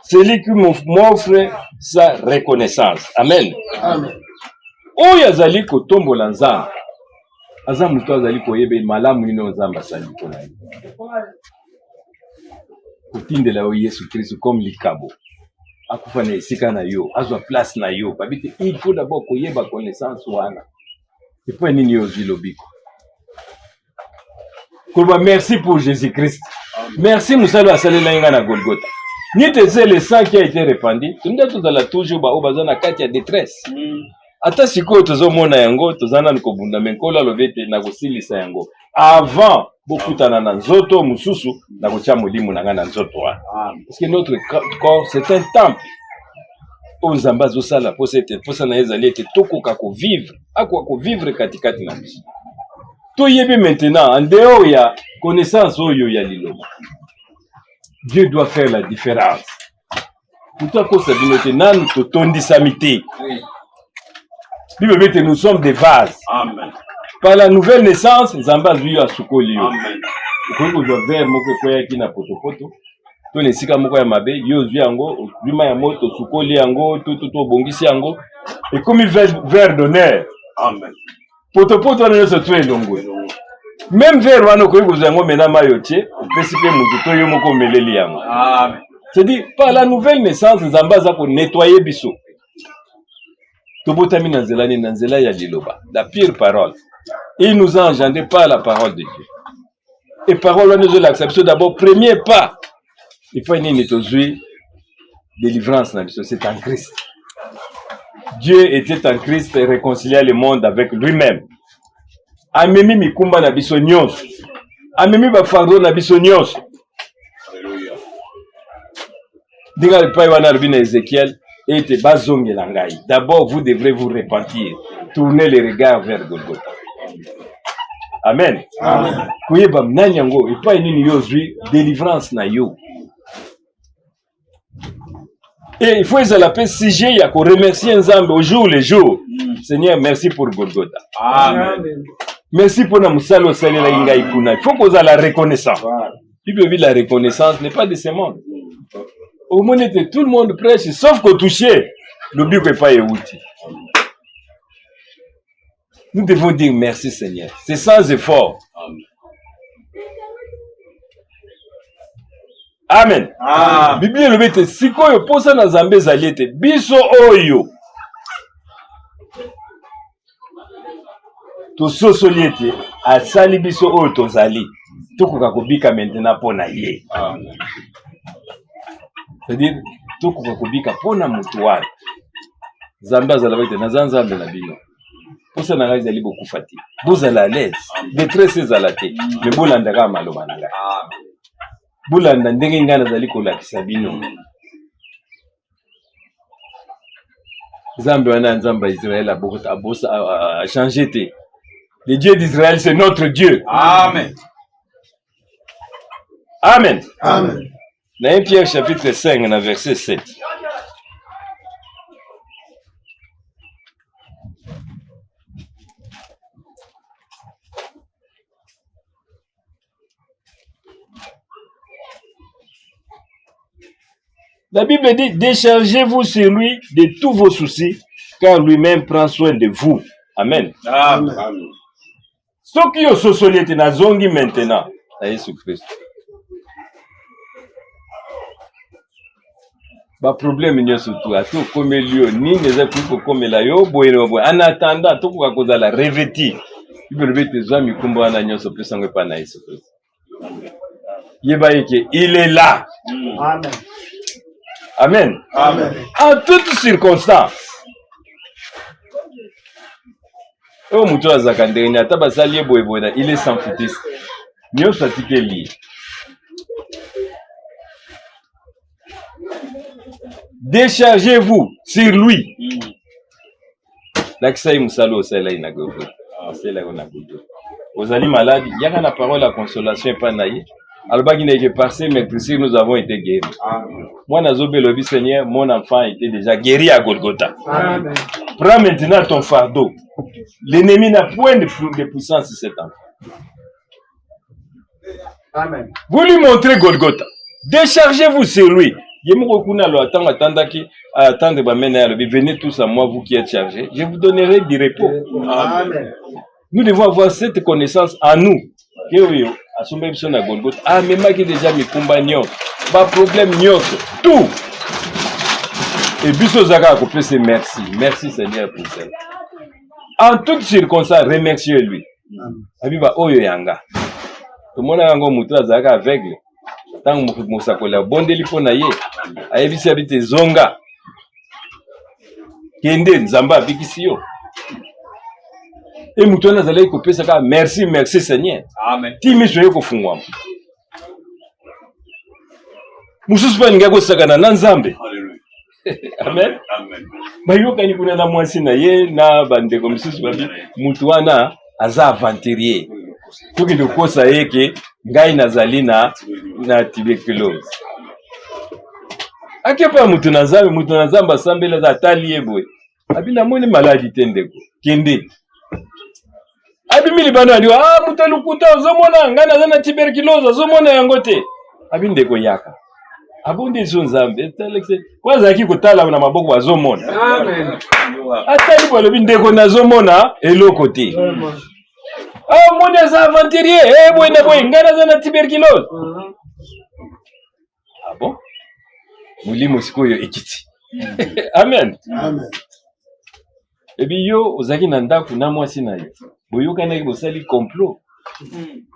celui qui m'offre sa reconnaissance. Amen. Amen. Oyo azali kotombola Nzambe. Aza mutu azali koyebe malamu ino Nzambe asali mpona ye. Kotindela yo Yesu Kristo comme likabo. Akufa na esika na yo, azwa place na yo. Babite, il faut d'abord koyeba connaissance wana. Et puis nini yo zilobiko. Kolba merci pour Jésus-Christ. Merci musalo asalela inga na Golgotha. Ni te c'est le sang qui a été répandu. Tunda tozala toujours ba obazana kati ya détresse. Ata sikoyo tozomona yango tozana nkobunda menkolo alobete na kosilisa yango. Avant bokutana na nzoto mususu na kotia molimo na nga na nzoto wana. Parce que notre corps c'est un temple. Onzamba zosala posa na ezali ete tokoka ko vivre, akwa ko vivre katikati na biso. Toyebi maintenant en dehors ya connaissance oyo ya liloba. Dieu doit faire la différence. Pourtant ko sabinote nan to tondisamité. Bible dit que nous sommes des vases. Amen. Par la nouvelle naissance, Nzamba zui a sukoli yo. Amen. Ukoko zo ver moko kwa kina potopoto. To le sika moko ya mabe, yo zui yango, luma ya moto sukoli yango, to bongisi yango. Et comme verre d'honneur. Amen. Potopoto wana se tue longo. Même verre wana ko yuko zango mena mayotie, pesipe mutu to yo moko meleli yango. Amen. C'est-à-dire par la nouvelle naissance, Nzamba za ko nettoyer biso. Tobotami na nzela ya liloba, la pire parole. Il nous a engendré par la parole de Dieu. Et parole, nous l'acceptons d'abord, premier pas. Il faut une délivrance, c'est en Christ. Dieu était en Christ et réconciliait le monde avec lui-même. Amemi mikumba na biso nyonso. Amemi ba fardeau na biso nyonso. Alléluia. Dinga pa wana rubina Ézéchiel était bazongela ngai. D'abord vous devrez vous repentir. Tournez les regards vers Golgotha. Amen. Amen. Kuyeba mnani yango et pas nini yozwi délivrance na yo. Et il faut la paix si j'ai à remercier Nzambe au jour le jour. Seigneur, merci pour Golgotha. Amen. Merci pour la musalo salela inga ikuna. Il faut qu'on ait la reconnaissance. Bible dit la reconnaissance n'est pas de ce monde. Au monde tout le monde prêche sauf qu'au toucher le but n'est pas éouti. Nous devons dire merci Seigneur. C'est sans effort. Amen. Bible le bete sikoyo posa na Nzambe zaliete biso oyo. To sosoliete asali biso oyo tozali. Tokoka kobika maintenant pona ye. C'est-à-dire tokoka kobika pona mutu wana. Nzambe azala bete na Nzambe na bino. Posa na ngai zali beaucoup fati. Vous allez à l'aise. Détresse zalate. Mais bolandaka maloba na ngai. Boulanda ndenge ngana zali kolakisa bino. Nzambe wana Nzamba Israël a changé te. Le Dieu d'Israël c'est notre Dieu. Amen. Amen. Amen. Dans 1 Pierre chapitre 5 verset 7. La Bible dit, déchargez-vous sur lui de tous vos soucis, car lui-même prend soin de vous. Amen. Amen. Ce qui est société na zongi maintenant, à Jésus-Christ. Ba problème n'y a surtout à tout comme lieu ni les autres comme la yo boyeno boy. En attendant, tout quoi cause la revêtir. Il veut revêtir les amis comme on a n'y a ce plus sangue pas na Jésus-Christ. Il est là. Amen. Amen. Amen. En toutes circonstances. Oh, Moutoua Zakandénia, Tabasali Boeboda, il est sans foutiste. Mieux fatigué lié. Déchargez-vous sur lui. L'Axaï Moussalo, c'est là, il n'a pas c'est là, on a goûté. Aux alis malades, il y a la parole, la consolation et pas naïe. Alors, il est passé, mais ici, nous avons été guéris. Moi, Nazobé Lobi Seigneur, mon enfant était déjà guéri à Golgotha. Amen. Prends maintenant ton fardeau. L'ennemi n'a point de puissance sur cet enfant. Amen. Vous lui montrez Golgotha. Déchargez-vous sur lui. Venez tous à moi, vous qui êtes chargés. Je vous donnerai du repos. Amen. Nous devons avoir cette connaissance en nous. Ah, mais moi qui déjà mes compagnons, pas problème nyos, tout. Et biso zaka ko c'est merci, merci Seigneur pour ça. En toutes circonstances, remerciez-lui. Abiba oyo yanga. Tout le monde a un mutu zaka aveugle. Tant que musakola bondeli pona ye, ayebisi abite zonga. Kende nzamba bikisiyo. Et Moutouana Zalé ko pesa ka merci merci Seigneur. Amen. Timi soye ko fungwa. Mususu pa ninga ko sakana na Nzambe. Alléluia. Amen. Amen. Bayoka ni kuna na mwasi na ye na bande ko mususu babi Moutouana aza aventurier. Toki de kosa yeke ngai nazali na tuberculose. Akepa mutu na Nzambe asambela za taliye boy. Abina moni maladie tendeko. Kende. Abimili bano ali mutalukuta zomona ngana zana tuberculose zomona yango te abindeko yaka abonde zo Nzambe kwanza akikutala na maboko azomona Amen. atali bolo bindeko na zomona eloko te moni za aventurier boyna boy ngana zana tuberculose bon mulimo sikoyo ekiti amen Amen. ebi yo ozaki na ndaku na mwasi na yo boyokana bosali complot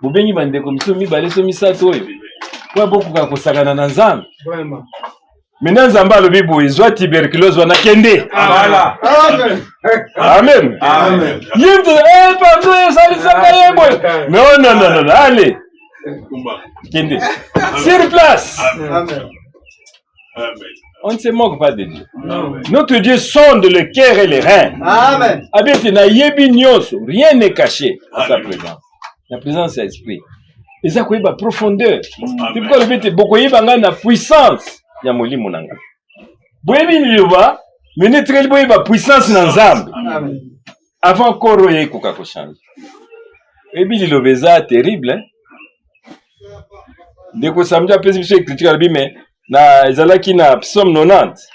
bobengi bandeko miso mibale so misato oyo po bokoka kosakana na Nzambe Vraiment. maintenant Nzambe alobi boye zwa tuberculose wana kende Voilà. Amen. amen Amen. yimte pardon esalisaka ye boye non allez kende sur place Amen. On ne se moque pas de Dieu. Notre Dieu sonde le cœur et les reins. Amen. Rien n'est caché à sa présence. La présence est l'esprit. Et ça, c'est la profondeur. C'est pourquoi le but est beaucoup de puissance. Il y a molimo nanga. Boyebi niloba, mais ne très boye ba puissance na nzambe. Avant koro ye koka ko changer. Et puis l'obésité terrible, hein. Dès que samedi après biso critique la Bible, mais na ezalaki na psaume 90.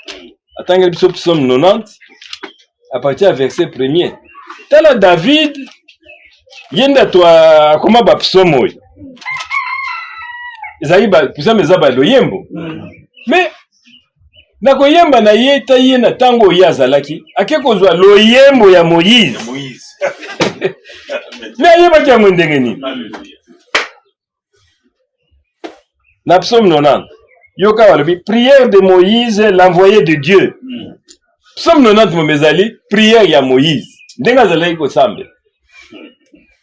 Atanga biso psaume 90 à partir du verset 1er. Tala David yenda toi comment ba psaume oyo. Ezali ba psaume ezaba loyembo. Mais nakoyemba na ye ta ye na tango ya zalaki akekozwa loyembo ya Moïse. Mais yeba ki yango ndenge nini? Na psaume 90. Yoka walobi prière de Moïse, l'envoyé de Dieu. Psaume 90 momezali prière ya Moïse. Ndenga zalaki ko sambe.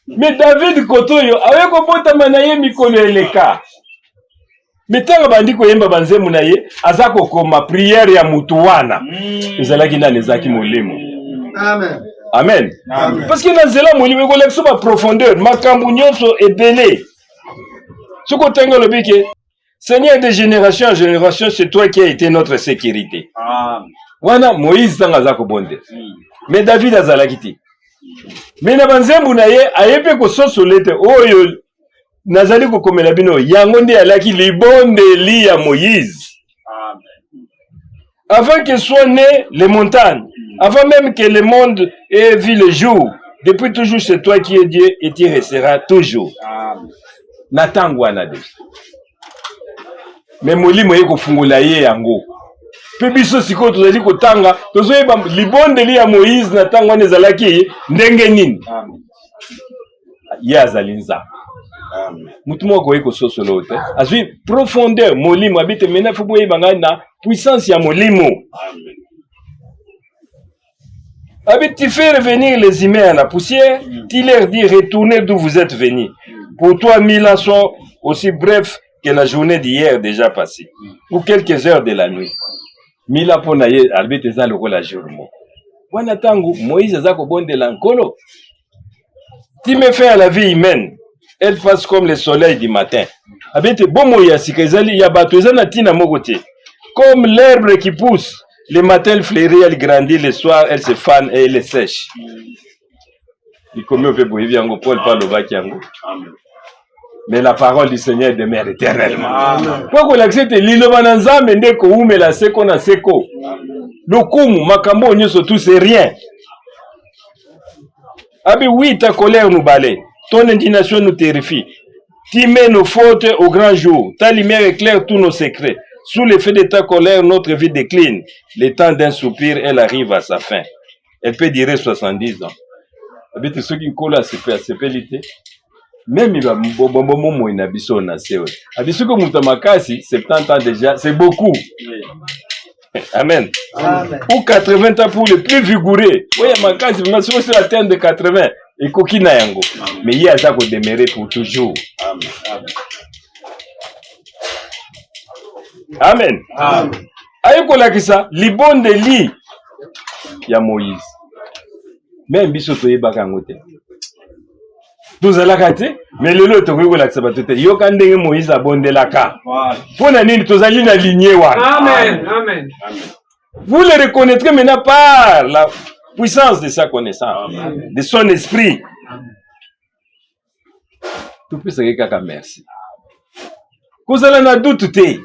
Mais David kotoyo aweko botama na ye mikolo eleka. Metanga bandi koyemba banzemu na ye azako koma prière ya mutu wana. Ezalaki nani ezaki molimo. Amen. Amen. Amen. Parce que dans zela molimo ko lekso ba profondeur makambu nyonso ebele. Soko tenga lobike Seigneur de génération en génération, c'est toi qui as été notre sécurité. Amen. Wana Moïse tanga zako bonde. Mais David azalaki te. Mais na banzemu na ye ayepe ko sosolete oyo nazali ko komela bino yango nde alaki libondeli ya Moïse. Amen. Avant que soient nées les montagnes, avant même que le monde ait vu le jour, depuis toujours c'est toi qui es Dieu et tu resteras toujours. Amen. Natangwana de. Mais molimo yeko fungula ye yango. Pe biso siko tozali kotanga, tozoyeba libondeli ya Moïse natangwana ezalaki ndenge nini. Amen. Ye azali nzambe. Amen. Mutu moko yeko sosolo te. Azwi profondeur molimo abite mena fubo yebanga na puissance ya molimo. Amen. Abite tu fais revenir les humains à la poussière, tu leur dis retournez d'où vous êtes venus. Pour toi 1000 ans sont aussi brefs que la journée d'hier déjà passée, ou quelques heures de la nuit. 1000 ans pour naye albite za loko la journée. Wana tangu Moïse azako bonde lankolo. Tu me fais à la vie humaine. Elle passe comme le soleil du matin. Abete bomo ya sikazali ya bato ezana tina mokote. Comme l'herbe qui pousse, le matin elle fleurit, elle grandit, le soir elle se fane et elle sèche. Il comme on peut boiver yango Paul parle au baki yango. Mais la parole du Seigneur demeure éternellement. Pourquoi l'accepte l'ilo bananzambe ndeko umela seko na seko. Lokumu makambo nyoso tout c'est rien. Abi oui ta colère nous balaie. Ton indignation nous terrifie. Tu mets nos fautes au grand jour. Ta lumière éclaire tous nos secrets. Sous l'effet de ta colère, notre vie décline. Le temps d'un soupir, elle arrive à sa fin. Elle peut durer 70 ans. Habite ceux qui collent à ces pellités. Même il va bon il n'habite na sewe. Habite ceux qui montent makasi 70 ans déjà, c'est beaucoup. Amen. Amen. Ou 80 ans pour les plus vigoureux. Oui, makasi, mais si on atteint de 80. Et kokina yango. Mais il y a ça qu'on demeurer pour toujours. Amen. Amen. Amen. Ayeko lakisa libonde li ya Moïse. Même biso toyeba kango te. Tozalaka te, mais lelo tokoyeko lakisa bato te. Yoka ndenge Moïse abondelaka. Pona nini tozali na lignée wana. Amen. Amen. Vous le reconnaîtrez maintenant par la puissance de sa connaissance, amen, de son esprit. Tout peut se kaka merci. Kozala na doute te.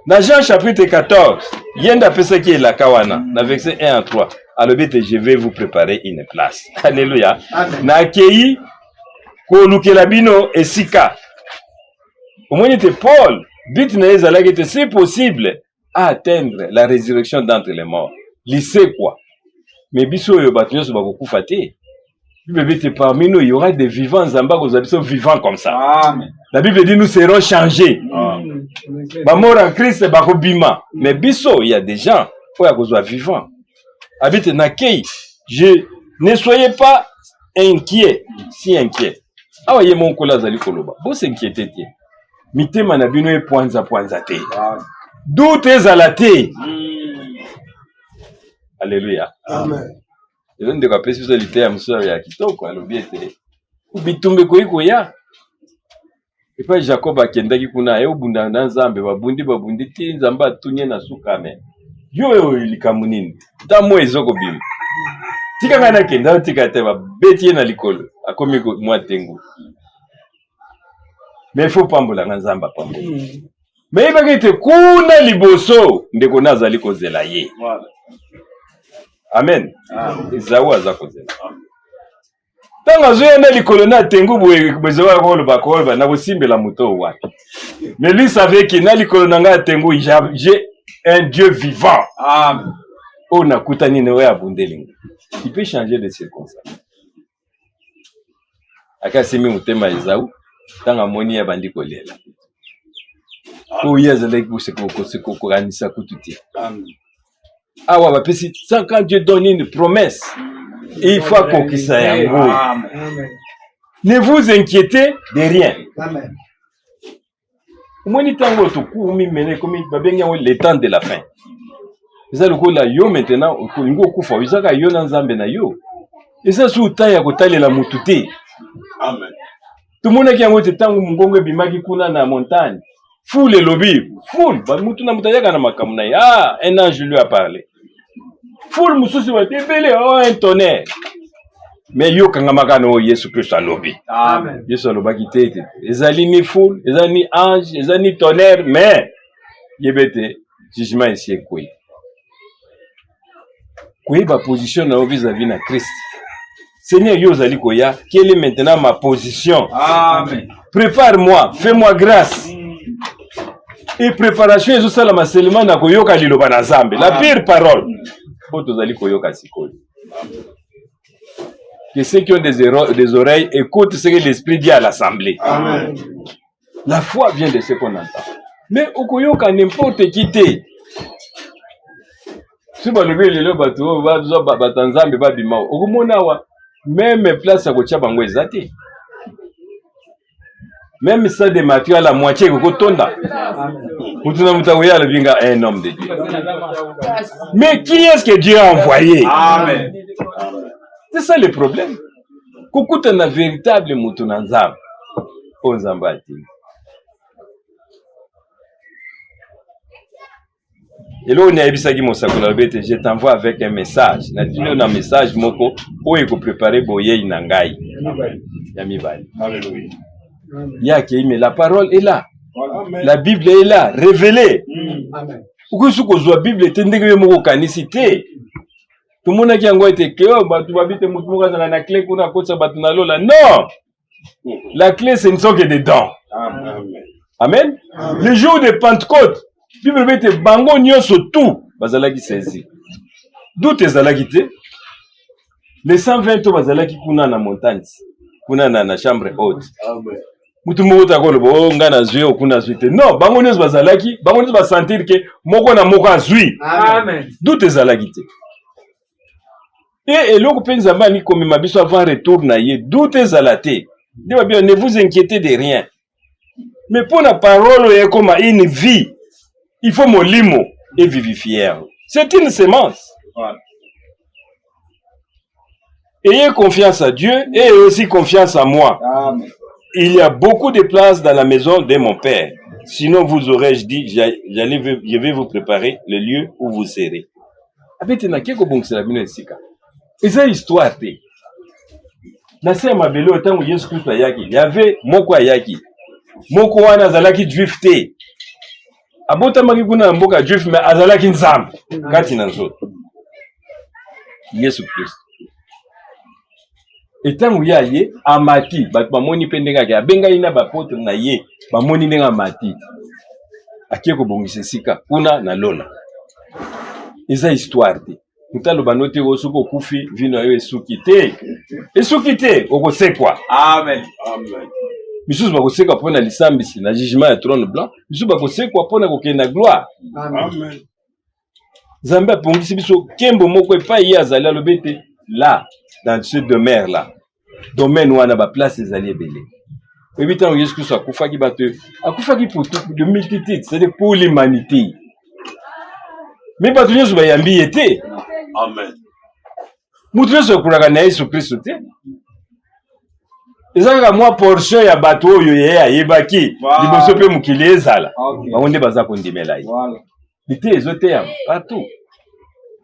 Dans Jean chapitre 14, yenda pesa ki la kawana, na verset 1 à 3. Alors je vais vous préparer une place. Alléluia. Na kei ko lukela bino esika. Au moins était Paul, but na ezalaki te c'est possible à atteindre la résurrection d'entre les morts. Lycée quoi. Mais biso yo bato nyonso bakokufa te. Bible dit parmi nous il y aura des vivants zamba ko zabiso vivants comme ça. Amen. La Bible dit nous serons changés. Amen. Ba mort en Christ bakobima. Mais biso il y a des gens pour akozwa vivants. Habite na kei. Ne soyez pas inquiets, si inquiets. Awa ye mon kola zali koloba. Bo s'inquiéter te. mitema na bino epanza te doute ezala te. Alléluia. Amen. Elo ndeko apesi biso lite ya mosusu ya kitoko alobi ete bitumba ekoki koya epai Jacob akendaki kuna eobunda na Nzambe babundi ti Nzambe atunye na suka amen. Yo likambo nini ta mo ezokobima tika ngai nakenda tika te babeti ye na likolo akomi mwa tengu mais faut pambola nga Nzambe apambola mais yebaki ete kuna liboso ndeko na azali kozela ye. Amen. Ezawu aza kozela ntango azoyenda likolo na tengu boezoka koloba na kosimbela moto wapi. Mais lui savait que na likolo na nga tengu j'ai un Dieu vivant. Amen. Oh nakutani ne oya bundelinga. Il peut changer de circonstances. Akasimi mutema Ezawu ntango amoni ya bandi kolela. Oh yazalaki kokoranisa kutu te. Amen. Ah ouais, parce que quand Dieu donne une promesse, il faut qu'on s'y aille. Ne vous inquiétez de rien. Amen. Le temps de la fin. Vous allez le yo maintenant, vous allez yo Nzambe na yo. Et ça sous taille à côté la mutute. Amen. Tout le monde qui a voté tant mungongo bimaki kuna na montagne. Fou le lobby, foule, mutuna mutayaka na makamuna. Ah, un ange lui a parlé. Foule mususi wa tebele, oh un tonnerre. Mais yo kangamaka no Yesu Christ a lobby. Amen. Yesu a lobby tete. Ezali ni foule, ezali ni ange, ezali ni tonnerre, mais yebete jugement ici est quoi. Quoi ba position na vis-à-vis na Christ. Seigneur yo zali koya, quelle est maintenant ma position? Amen. Prépare-moi, fais-moi grâce. Et préparation et ça la seulement na koyoka liloba na Nzambe. La pire parole. Poto zali koyoka sikoli. Que ceux qui ont des oreilles écoutent ce que l'Esprit dit à l'assemblée. Amen. La foi vient de ce qu'on entend. Mais okoyoka n'importe qui te. Si ba lobi lelo bato ba zo batanzambe ba bima. Okomona wa même place à kotia bango ezate. Même ça de Matthieu à la moitié que tonda. Un homme de Dieu. Mais qui est-ce que Dieu a envoyé? Amen. C'est ça le problème. Kukuta na véritable mutunanzam. Onzambati. Et là, on a ebisaki mosakula bete, je t'envoie avec un message. Na dino na message moko o eko préparer boye inangai. Yamibali. Alléluia. Mais la parole est là. La Bible est là, révélée. Pourquoi la Bible est là? Tout le monde qui a été non! La clé, ce ne sont que des dons. Amen. Le jour de Pentecôte, la Bible est là, bango nyoso tout. Bazalaki saisi. D'où tes alagité? Les 120 bazalaki kuna na montagne. Kuna na chambre haute. Amen. Mutu moko takolo bo ngana zui okuna zui te. Non, bango nyos bazalaki, bango nyos ba sentir que moko na moko azui. Amen. D'où tes alagité? Et eloko penza mani comme mabiso avant retour na ye, d'où tes alaté? Ne vous inquiétez de rien. Mais pour la parole est comme une vie. Il faut molimo et vivifier. C'est une semence. Ayez confiance à Dieu et aussi confiance à moi. Amen. Il y a beaucoup de places dans la maison de mon Père. Sinon, vous aurais-je dit, je vais vous préparer le lieu où vous serez. Et c'est histoire. Il y avait Moko Ayaki. Moko wana zalaki drifté. Abota makikuna mboka drift mais azalaki nzambe. Kati na nzoto. Yesu Kristo. Etango ya ye amati bato bamoni pe ndenge ya benga ina bapote na ye bamoni ndenge amati akie kobongisa sika kuna na lona eza histoire te mutalo banote osuko kufi vino yo esuki te okosekwa. Amen. Amen. Misusu bakosekwa pona lisambisi na jugement ya trône blanc, misusu bakosekwa pona kokenda gloire. Amen. Nzambe apongisi biso kembo moko epai ye azali alobete là dans ce demeure là domaine wana ba place ezali ebele Évitant Jésus Christ akufaki bato, akufaki pour tout de multitude, c'est-à-dire pour l'humanité. Mais bato nyonso bayambi ete. Amen. Mutu nyonso akolaka na Yesu Kristo te. Ezalaka mwa portion ya bato oyo ye ayebaki liboso mpe mokili ezala. Bango nde baza kondimela ye. Bite ezoteya partout.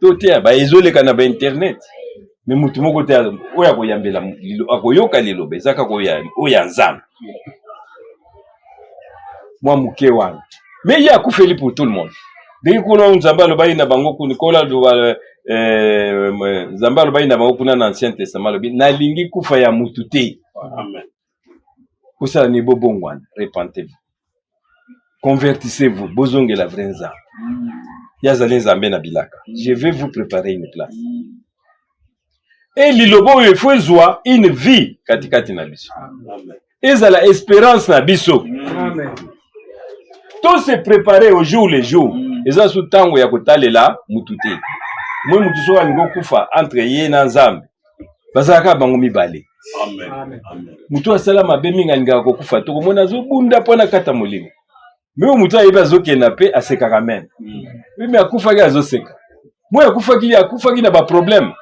Toteya ba ezoleka na ba internet. Mais mutu moko te oyo akoyambela akoyoka liloba ezaka oya nzambe. Mwa muke wana. Mais ye akufeli pour tout le monde. Dès kuna nzambe alobai na bango kunikola nzambe alobai na bango kuna na Ancien Testament alobi nalingi kufa ya mutu te. Amen. Kusala ni bobongwana, repentez-vous. Convertissez-vous, bozonge la vraie nzambe. Yazali nzambe na bilaka. Je vais vous préparer une place. Et lilobo il faut ezwa une vie katikati na biso. Amen. Ezala espérance na biso. Amen. Tout se préparer au jour le jour. Eza sous tango ya kotalela mutu te. Moi mutu so alingo kufa entre ye na nzambe. Bazaka bango mibale. Amen. Amen. Mutu asala mabe minga linga ko kufa to komona zo bunda pona kata molimo. Mais mutu ayeba zo kena pe asekaka même. Mais akufa ga zo seka. Moi akufa ki na ba problème.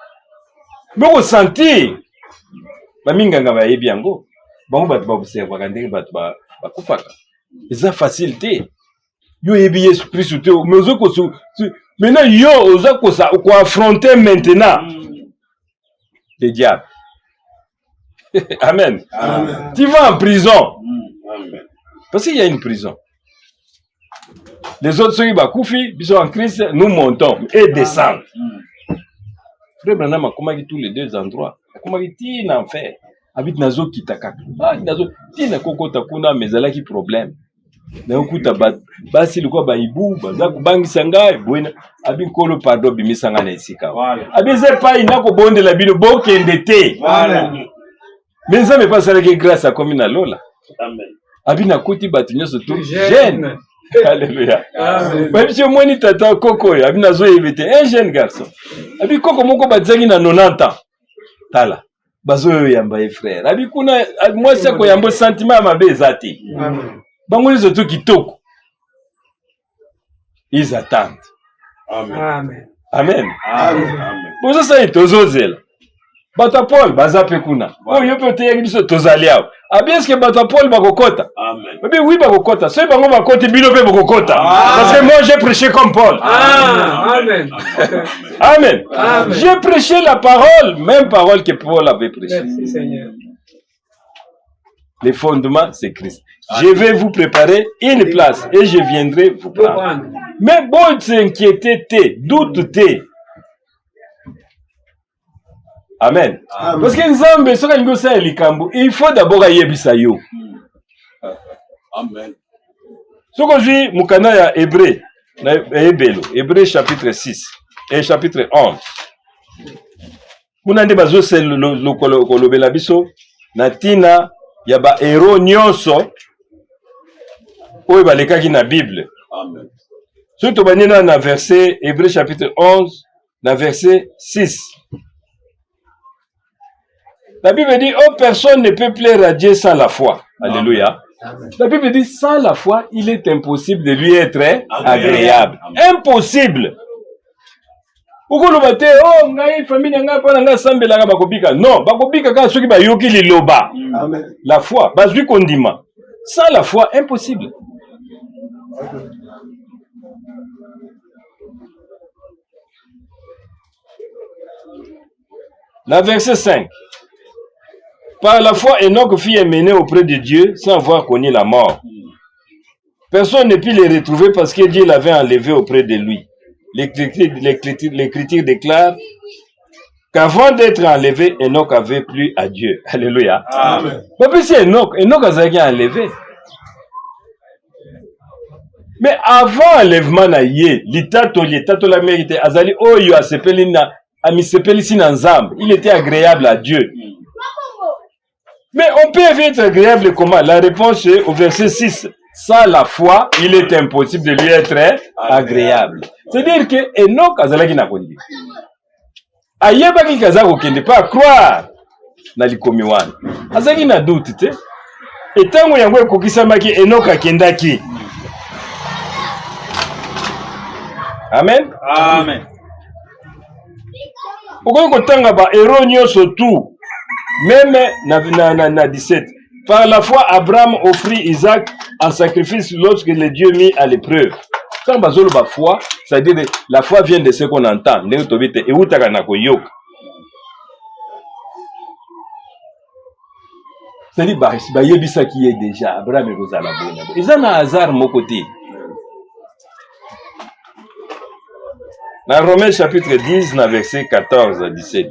Mais au sentir ba minga nga ba yebi yango. Bango bato ba observa ka ndenge bato ba kufaka. Eza facilité. Yo yebi Yesu Christ te mais ozo ko maintenant yo ozo ko affronter maintenant le diable. Amen. Amen. Tu vas en prison. Amen. Parce qu'il y a une prison. Les autres ceux qui bakoufi, ils sont en Christ, nous montons et descendons. Frère Branham a commencé tous les deux endroits. A commencé tina en fait. Habite nazo kitaka. Ah nazo tina koko takuna mezala ki problème. Na okuta basi lukwa ba ibu baza kubangisa ngai bwena abi kolo pardon bimisanga na esika. Abi zepa inako bondela bino bokende te. Voilà. Mais ça me passe avec grâce à comme na lola. Amen. Abi na koti batu nyoso to jeune. Alléluia. Amen. Même si moi ni tata koko abi nazo yebete un jeune garçon. Abi koko moko bazangi na 90 ans. Tala. Bazo yamba e frère. Abi kuna moi c'est ko yambo sentiment mabe ezati. Amen. Bango les autres kitoko. Ils attendent. Amen. Amen. Amen. Amen. Bon ça est tozozela. Bata Paul baza pe kuna. Oh yo pe te yaki biso tozali awo. Abi est-ce que bata Paul bakokota? Amen. Mais oui bakokota. Soy bango bakoti bino pe bakokota. Parce que moi j'ai prêché comme Paul. Amen. Amen. Amen. J'ai prêché la parole, même parole que Paul avait prêchée. Merci Seigneur. Les fondements, c'est Christ. Je vais vous préparer une place et je viendrai vous prendre. Mais bon, s'inquiéter, doute. Amen. Amen. Parce que Nzambe, soka lingo sa likambo, il faut d'abord ayebisa yo. Amen. Soko jui mukana ya Hébreu, na Hebelo, Hébreu chapitre 6 et chapitre 11. Kuna nde bazo se lo kolobela biso na tina ya ba héros nyonso oyo balekaki na Bible. Amen. Surtout banina na verset Hébreu chapitre 11 na verset 6. La Bible dit oh personne ne peut plaire à Dieu sans la foi. Alléluia. Amen. La Bible dit sans la foi, il est impossible de lui être agréable. Impossible. Ukoloba te oh ngai famille nanga pa nanga sambelaka bakobika. Non, bakobika ka soki bayoki liloba. Amen. La foi, bazui kondima. Sans la foi, impossible. La verset 5. Par la foi, Enoch fut emmené auprès de Dieu sans avoir connu la mort. Personne ne put le retrouver parce que Dieu l'avait enlevé auprès de lui. L'Écriture déclare qu'avant d'être enlevé, Enoch avait plu à Dieu. Alléluia. Amen. Mais c'est Enoch a été enlevé. Mais avant l'enlèvement, l'itato la mérité, azali oyo asepeli na amisepeli sinanzam, il était agréable à Dieu. Mais on peut être agréable comment? La réponse est au verset 6. Sans la foi, il est impossible de lui être agréable. C'est-à-dire que Enoch azalaki na kondi. Ayebaki kaza kokende pas croire na likomi wana. Azalaki na doute te. etango yango ekokisamaki Enoch akendaki. Amen. Amen. Okoki kotanga ba héros nyonso tout, même na 17. Par la foi, Abraham offrit Isaac en sacrifice lorsque le Dieu mit à l'épreuve. Quand bazolo ba foi, c'est-à-dire la foi vient de ce qu'on entend. Ndenge tobite eutaka na koyoka. C'est-à-dire ba yebisa qui est déjà Abraham ekozala bona. Eza na hasard moko te. Dans Romains chapitre 10, dans verset 14 à 17.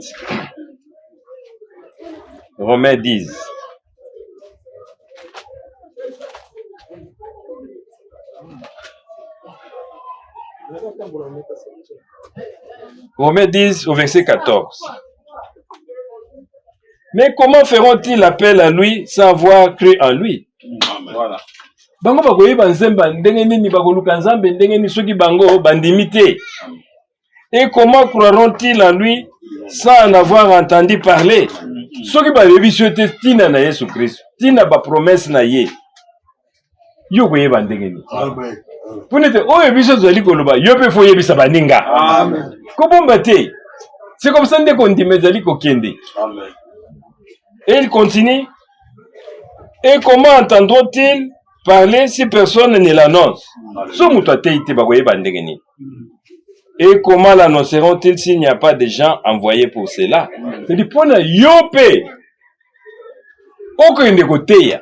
Romains 10. Romains 10 au verset 14. Mais comment feront-ils appel à lui sans avoir cru en lui? Voilà. Bango bakoyeba nzemba ndenge nini bakoluka nzambe ndenge nini soki bango bandimi te. Et comment croiront-ils en lui sans en avoir entendu parler? Soki bayebi so te tina na Yesu Christ, tina ba promesse na ye. Yo koyeba ndenge nini? Amen. Punete oyo biso zali koloba yo pe fo yebisa baninga. Amen. Ko bomba te. C'est comme ça ndeko ndime zali kokende. Amen. Et il continue. Et comment entendront-ils parler si personne ne l'annonce? So muto ateite bakoyeba ndenge nini? Et comment l'annonceront-ils s'il n'y a pas de gens envoyés pour cela? C'est-à-dire, pour na yope, okende koteya.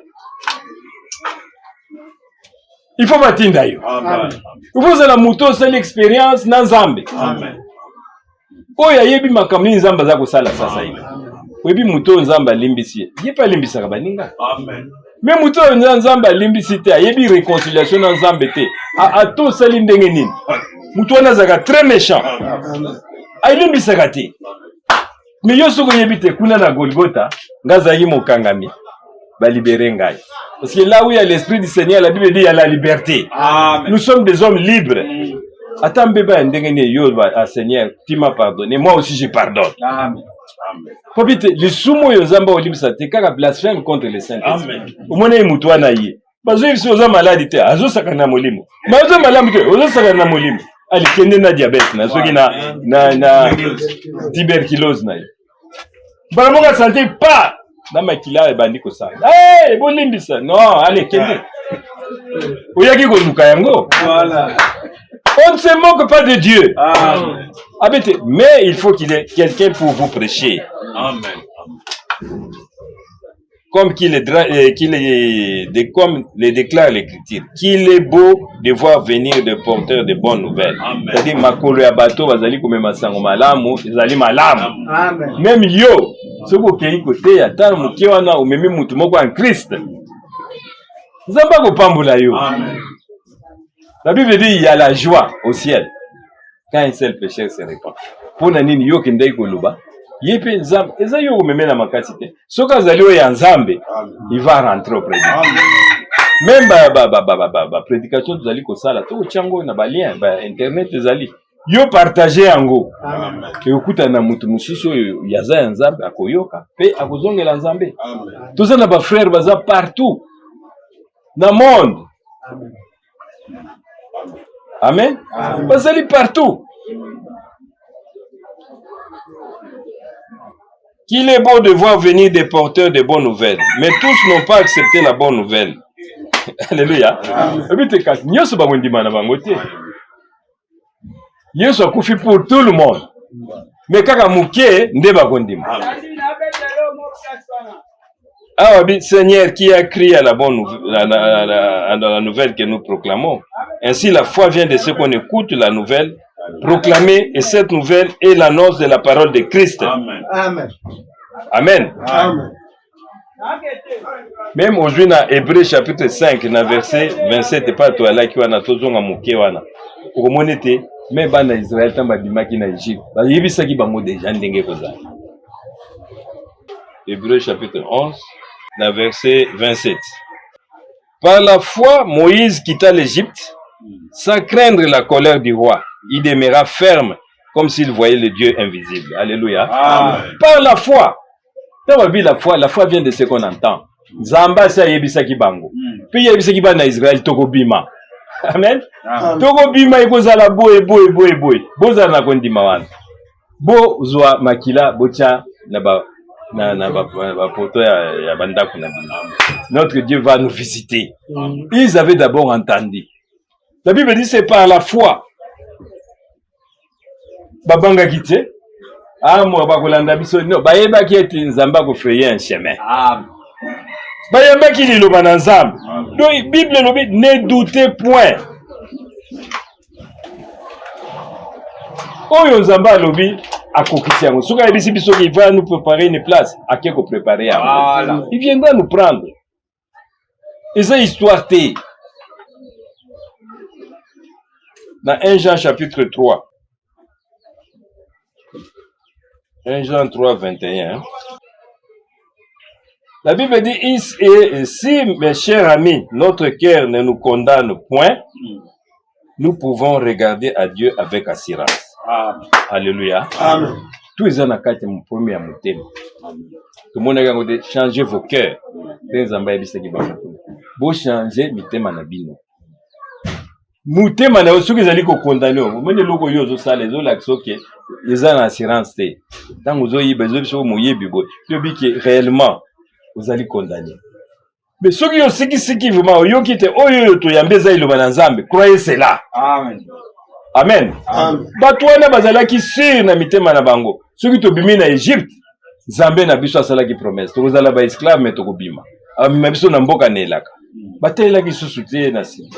Il faut batinda yo. Amen. Il faut la muto c'est l'expérience na nzambe. Amen. Oya yebi makamni nzamba za kosala sasa hivi. Webi muto nzamba limbisi. Yepa limbisa ka baninga. Amen. Mais muto nzamba limbisi te, yebi réconciliation na nzambe te. A to sali ndenge nini? Mutu wana zaka très méchant. Ailimbisaka te. Mais yo soko yebite kuna na Golgotha, ngazaki mokangami. Ba libérer ngai. Parce que là où il y a l'esprit du Seigneur, la Bible dit il y a la liberté. Amen. Nous sommes des hommes libres. Attends bébé ndenge ne yo ba Seigneur, tu m'as pardonné, moi aussi je pardonne. Amen. Amen. Popite, les sumo yo nzamba olimbisa te kaka blasphème contre le Saint-Esprit. Amen. Omona mutu wana ye. Bazo yebiso oza maladi te, azo saka na molimo. Mais oza malamu te, ozo saka na molimo. Ali kende na diabète na soki na tuberculose na ye. Baramoka santé pas na makila ebandi ko sa. Eh, bolimbisa. Non, allez kende. Oyaki ko luka yango. Voilà. On ne se moque pas de Dieu. Amen. Abete, mais il faut qu'il y ait quelqu'un pour vous prêcher. Amen. Comme comme le déclare l'Écriture, qu'il est beau de voir venir des porteurs de bonnes nouvelles. C'est-à-dire, makolo ya bato bazali comme masango malamu, bazali malamu. Amen. Même yo, ce que côté ya tan muke wana umemi mutu moko en Christ. Nzamba ko pambola yo. Amen. La Bible dit il y a la joie au ciel quand un seul pécheur se répand. Pour nani yo kende ko luba. Yepe nzambe eza yo memena makasi te soka zaliwe ya nzambe il va rentrer auprès de lui. Même ba prédication tuzali ko sala to chango na ba lien ba internet ezali yo partager yango okuta na mutu mususu ya za ya nzambe akoyoka pe akozongela nzambe. Toza na ba frères baza partout dans le monde. Amen. Bazali partout. Qu'il est beau de voir venir des porteurs de bonnes nouvelles, mais tous n'ont pas accepté la bonne nouvelle. Alléluia. Yesu akufi pour tout le monde. Mais kaka muke ndeba kondima. Ah oui, Seigneur, qui a crié à la bonne la nouvelle que nous proclamons. Ainsi, la foi vient de ce qu'on écoute la nouvelle proclamée, et cette nouvelle est l'annonce de la parole de Christ. Amen. Amen. Amen. Amen. Même aujourd'hui, dans Hébreu chapitre 5, dans verset 27, pas toi là qui wana tozonga muke wana. Pour monete, mais bana Israël tamba bimaki na Égypte. Ba yebisaki bango déjà ndenge koza. Hébreu chapitre 11, dans verset 27. Par la foi, Moïse quitta l'Égypte sans craindre la colère du roi. Il demeura ferme comme s'il voyait le Dieu invisible. Alléluia. Amen. Par la foi. Dans la vie, la foi vient de ce qu'on entend. Nzamba sa yebisaki bango. Puis yebisaki ba na Israël tokobima. Amen. Tokobima ekozala boye. Bozala na kondima wana. Bo zwa makila bocha na ba poto ya bandako na bino. Notre Dieu va nous visiter. Ils avaient d'abord entendu. La Bible dit c'est par la foi. Babanga kite. Moi bakolanda biso no bayeba ki ete nzamba ko frayer un chemin. Bayeba ki liloba na nzamba. Donc Bible lobi ne doutez point. Oyo nzamba lobi akokisi yango. Soka yebisi biso ki va nous préparer une place, ake ko préparer yango. Il viendra nous prendre. Et ça histoire té. Dans 1 Jean chapitre 3. 1 Jean 3, 21. La Bible dit, et si, mes chers amis, notre cœur ne nous condamne point, nous pouvons regarder à Dieu avec assurance. Alléluia. Amen. Tous les ans, mon premier à mon thème. Tout le monde a dit, changez vos cœurs. Vous changez mi thème à bino. Mutema na soki ezali ko condamner omoni loko yo zo sala zo lakso ke eza na assurance te tango zo yiba zo biso moyebi boy to biki réellement ozali condamner mais soki yo siki vraiment yo kite oyo to yambeza iloba na Nzambe croyez cela. Amen. Amen. Bato wana bazalaki sur na mitema na bango soki to bimi na Egypte Nzambe na biso asalaki promesse to kozala ba esclave mais to kobima amima biso na mboka na elaka batelaki susu te na si.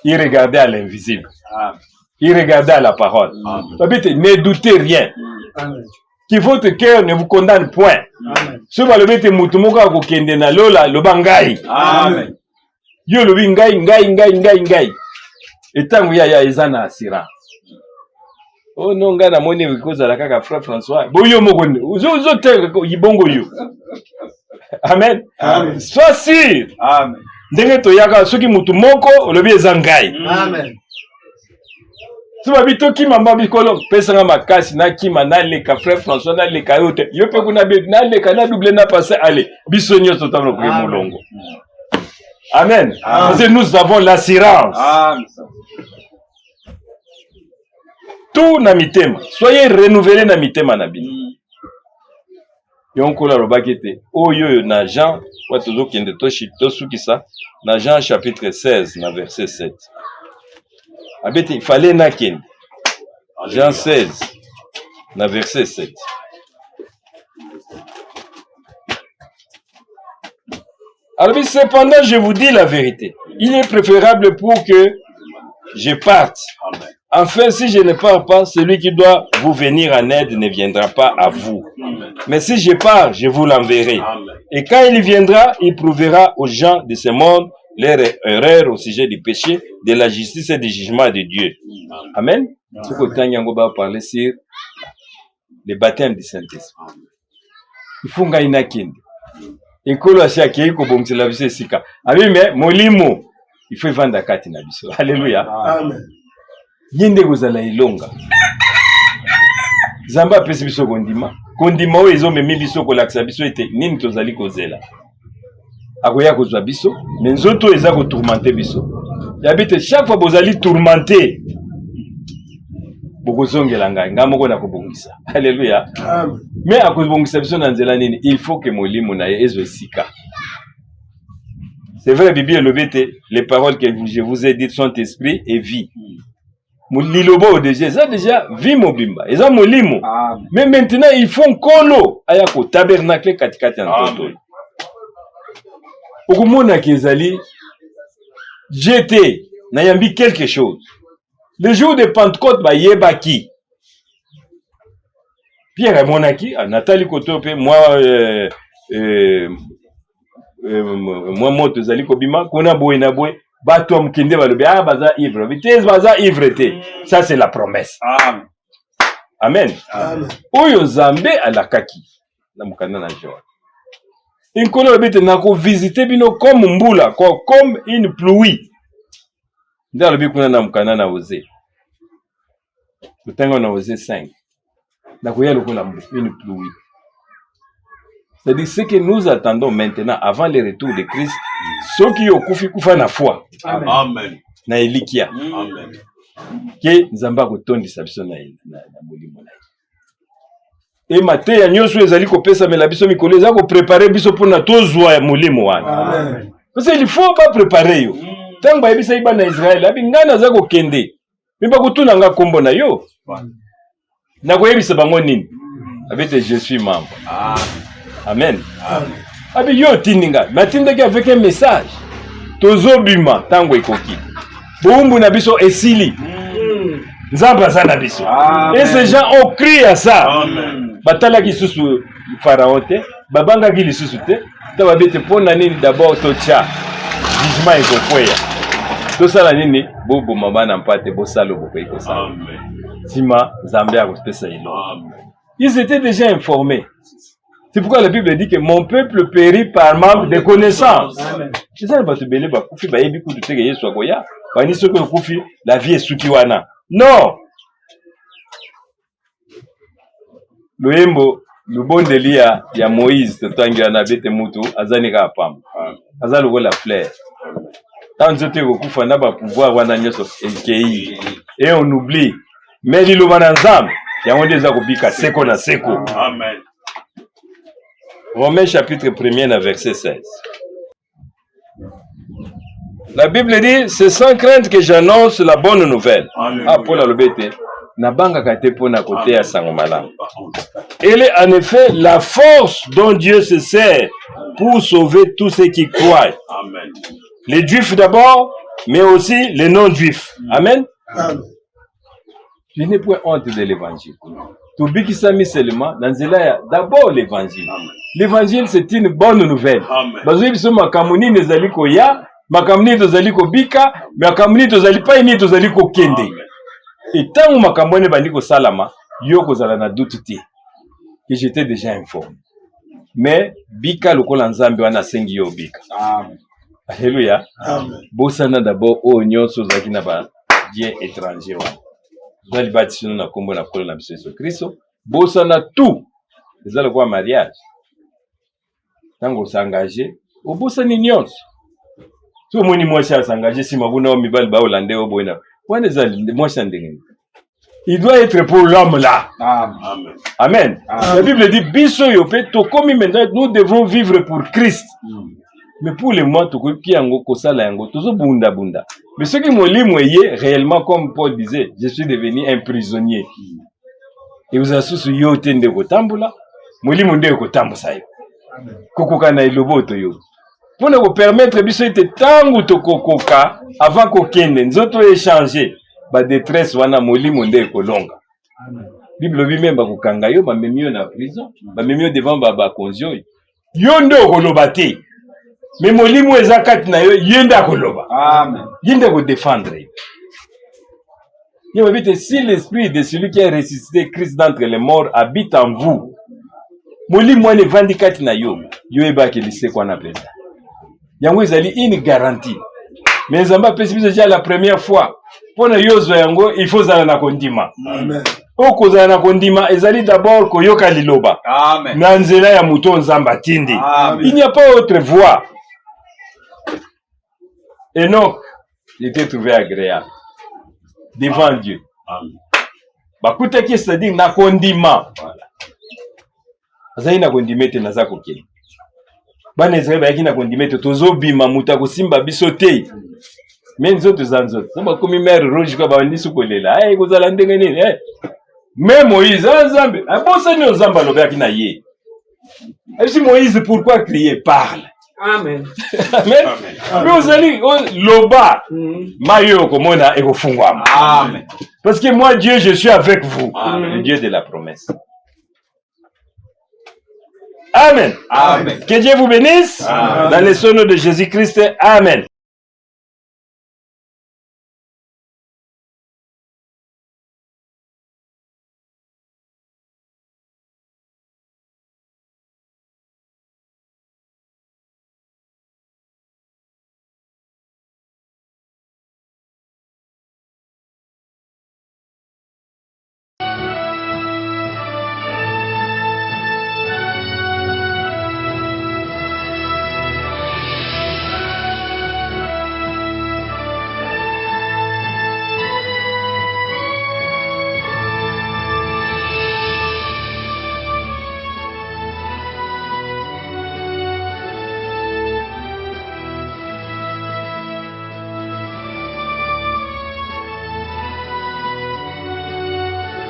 Il regardait à l'invisible. Il regardait à la parole. Ne doutez rien. Que votre cœur ne vous condamne point. Ce va le mettre moutumoka ko kende na lola lo bangai. Amen. Yo lo ngai. Et tant ya ezana assurance. Oh non ngana moni bikoza la kaka frère François. Boyo mokonde. Uzo te yibongo yo. Amen. Sois sûr. Amen. Ndenge toyaka soki mutu moko olobi ezangai. Amen. Soba bito kima mbabi kolo pesanga makasi na kima na leka frère François na leka yote. Yo pe kuna be na leka na double na passer aller. Biso nyoso tano ko molongo. Amen. Parce que nous avons l'assurance. Amen. Tout na mitema. Soyez renouvelés na mitema na bino. Yonkola robakete. Oyo na Jean watozo kende tosukisa na Jean chapitre 16 na verset 7. Abete il fallait na kende. Jean 16 na verset 7. Alors cependant je vous dis la vérité. Il est préférable pour que je parte. Enfin, si je ne pars pas, celui qui doit vous venir en aide ne viendra pas à vous. Mais si je pars, je vous l'enverrai. Et quand il viendra, il prouvera aux gens de ce monde leur erreur au sujet du péché, de la justice et du jugement de Dieu. Amen. Ce que Tanyango va parler sur le baptême du Saint-Esprit. Il faut nga inakinde. Et kolo asiaki ko bomtela biso sika. Abi mais molimo, il faut vendre kati na biso. Alléluia. Amen. Yinde gozala ilonga. Zamba pesi biso kondima. Kondima o ezo memi biso ko laksa biso ete nini tozali kozela. Akoya kozwa biso, mais nzoto eza ko tourmenter biso. Yabite chaque fois bozali tourmenter. Bokozongela ngai ngamoko na kobongisa. Alléluia. Amen. Mais akozongisa biso na nzela nini, il faut que molimo na ezo esika. C'est vrai, Bible lobete, les paroles que je vous ai dites sont esprit et vie. Lilobo déjà, ça déjà vie mobimba. Eza molimo. Mais maintenant ils font kolo ayako tabernacle katikati ya ntoto. Okumona kezali j'étais na yambi quelque chose. Le jour de Pentecôte ba yebaki. Pierre monaki, Nathalie Kotope, moi moto zali kobima kona boye na boye. Bato mkinde balobi baza ivre vitesse baza ivrete ça c'est la promesse. Amen. Amen. Amen. Oyo Nzambe alakaki na mukanda na joie. Inkolo bete na ko visiter bino comme mbula comme une pluie. Nda lobi kuna na mukanda na Osée. Lutango na Osée 5. Na ko yalo kola une pluie. C'est-à-dire ce que nous attendons maintenant, avant le retour de Christ, ceux qui ont kufi kufa na foi, Amen. na elikia, Amen. que Nzamba kotondisa biso na molimo na ye. Et mateya nyonso ezali kopesa mela biso mikolo eza ko préparer biso pona tozwa ya molimo wana. Amen. Parce qu'il faut pas préparer yo. Tant ba yebisa iba na Israël, abi ngana za ko kende. Mimba kutuna nga kombo na yo. Na ko yebisa bango nini? Abete je suis membre. Amen. Amen. Abi yo tininga, matindaki avec un message. Tozobima tango ekoki. Boumbu na biso esili. Nzamba za na biso. Et ces gens ont crié à ça. Amen. Batala ki susu pharaon te, babanga ki lisusu te. Ta babete pona nini d'abord tocha. Jugement ekokweya. To sala nini bobo mama na mpate bo salo bo ko sala. Amen. Sima Zambia ko pesa ilo. Amen. Ils étaient déjà informés. C'est pourquoi la Bible dit que mon peuple périt par manque de connaissances. C'est ça, la vie est soukiwana. Non! Le bon délia, il y a Moïse, Azanika Apam. Azalo la fleur. Tant que pouvoir, et on oublie. Mais il y a des akobika seko na seko. Amen. Romains chapitre 1er, verset 16. La Bible dit, c'est sans crainte que j'annonce la bonne nouvelle. Ah, Paul a le bête. Nabanga kate pona kote ya sangomala. Elle est en effet la force dont Dieu se sert pour sauver tous ceux qui croient. Amen. Les juifs d'abord, mais aussi les non-juifs. Amen. Amen. Je n'ai point honte de l'évangile. Tobikisami seulement dans d'abord l'évangile. L'évangile c'est une bonne nouvelle. Bazoyi biso makamuni nezali koya, makamuni tozali kobika, makamuni tozali pa ini tozali kokende. Et tant makamuni bandi ko salama, yo kozala na doute te. Que j'étais déjà informé. Mais bika lokola nzambe wana sengi yo bika. Amen. Alléluia. Amen. Bosana d'abord o nyonso zaki na ba bien étranger. Dans le bâtiment, on a combo na kolo na biso Yesu Kristo. Bosana tout. C'est le quoi mariage. Tango s'engager, au bosani nyonso. Tout moni moi ça s'engager si mabuna o mibal ba hollandais o boina. Wana zali moi ça ndenge. Il doit être pour l'homme là. Amen. Amen. La Bible dit biso yo pe to comme maintenant nous devons vivre pour Christ. Mais pour les mois to ko yango ko sala yango tozo bunda bunda. Mais ce qui m'a dit, réellement, comme Paul disait, je suis devenu un prisonnier. Et vous associez yo tende ko tambula, moli monde ko tambusa yo. Kokoka na iloboto yo. Pour nous permettre biso ete tangu to kokoka avant ko kende nzoto échanger ba détresse wana moli monde ko longa. Bible bi même ba ko kanga yo ba memio na prison, ba memio devant ba konzio. Yo ndo ko lobate. Mais molimo ezakati na yo yenda koloba. Amen. Yenda ko défendre. Si l'esprit de celui qui a ressuscité Christ d'entre les morts habite en vous, molimo ne vandikati na yo, yo eba ke lise kwa na pesa. Yango ezali une garantie. Mais Nzamba pesi biso déjà la première fois. Pona yo zo yango, il faut zala na kondima. Amen. Oko zala na kondima ezali d'abord koyoka liloba. Amen. Na nzela ya muto Nzamba tindi. Amen. Il n'y a pas autre voie. Enoch était trouvé agréable devant Dieu. Bakuta qui c'est-à-dire na kondima. Voilà. Azali na kondimete na zako kile. Bana Israël ba na kondimete tozobima muta ko simba bisote. Mais nzoto zanzoto. Samba komi mer rouge ko ba ndisu kolela. Eh kozala ndenge nini eh. Mais Moïse Nzambe, abosa ni Nzamba lobaki na ye. Et si Moïse pourquoi crier parle. Amen. Amen. Mais vous allez loba mayo komona et kofungwama. Amen. Parce que moi Dieu je suis avec vous. Le Dieu de la promesse. Amen. Amen. Que Dieu vous bénisse. Amen. Dans le nom de Jésus-Christ. Amen.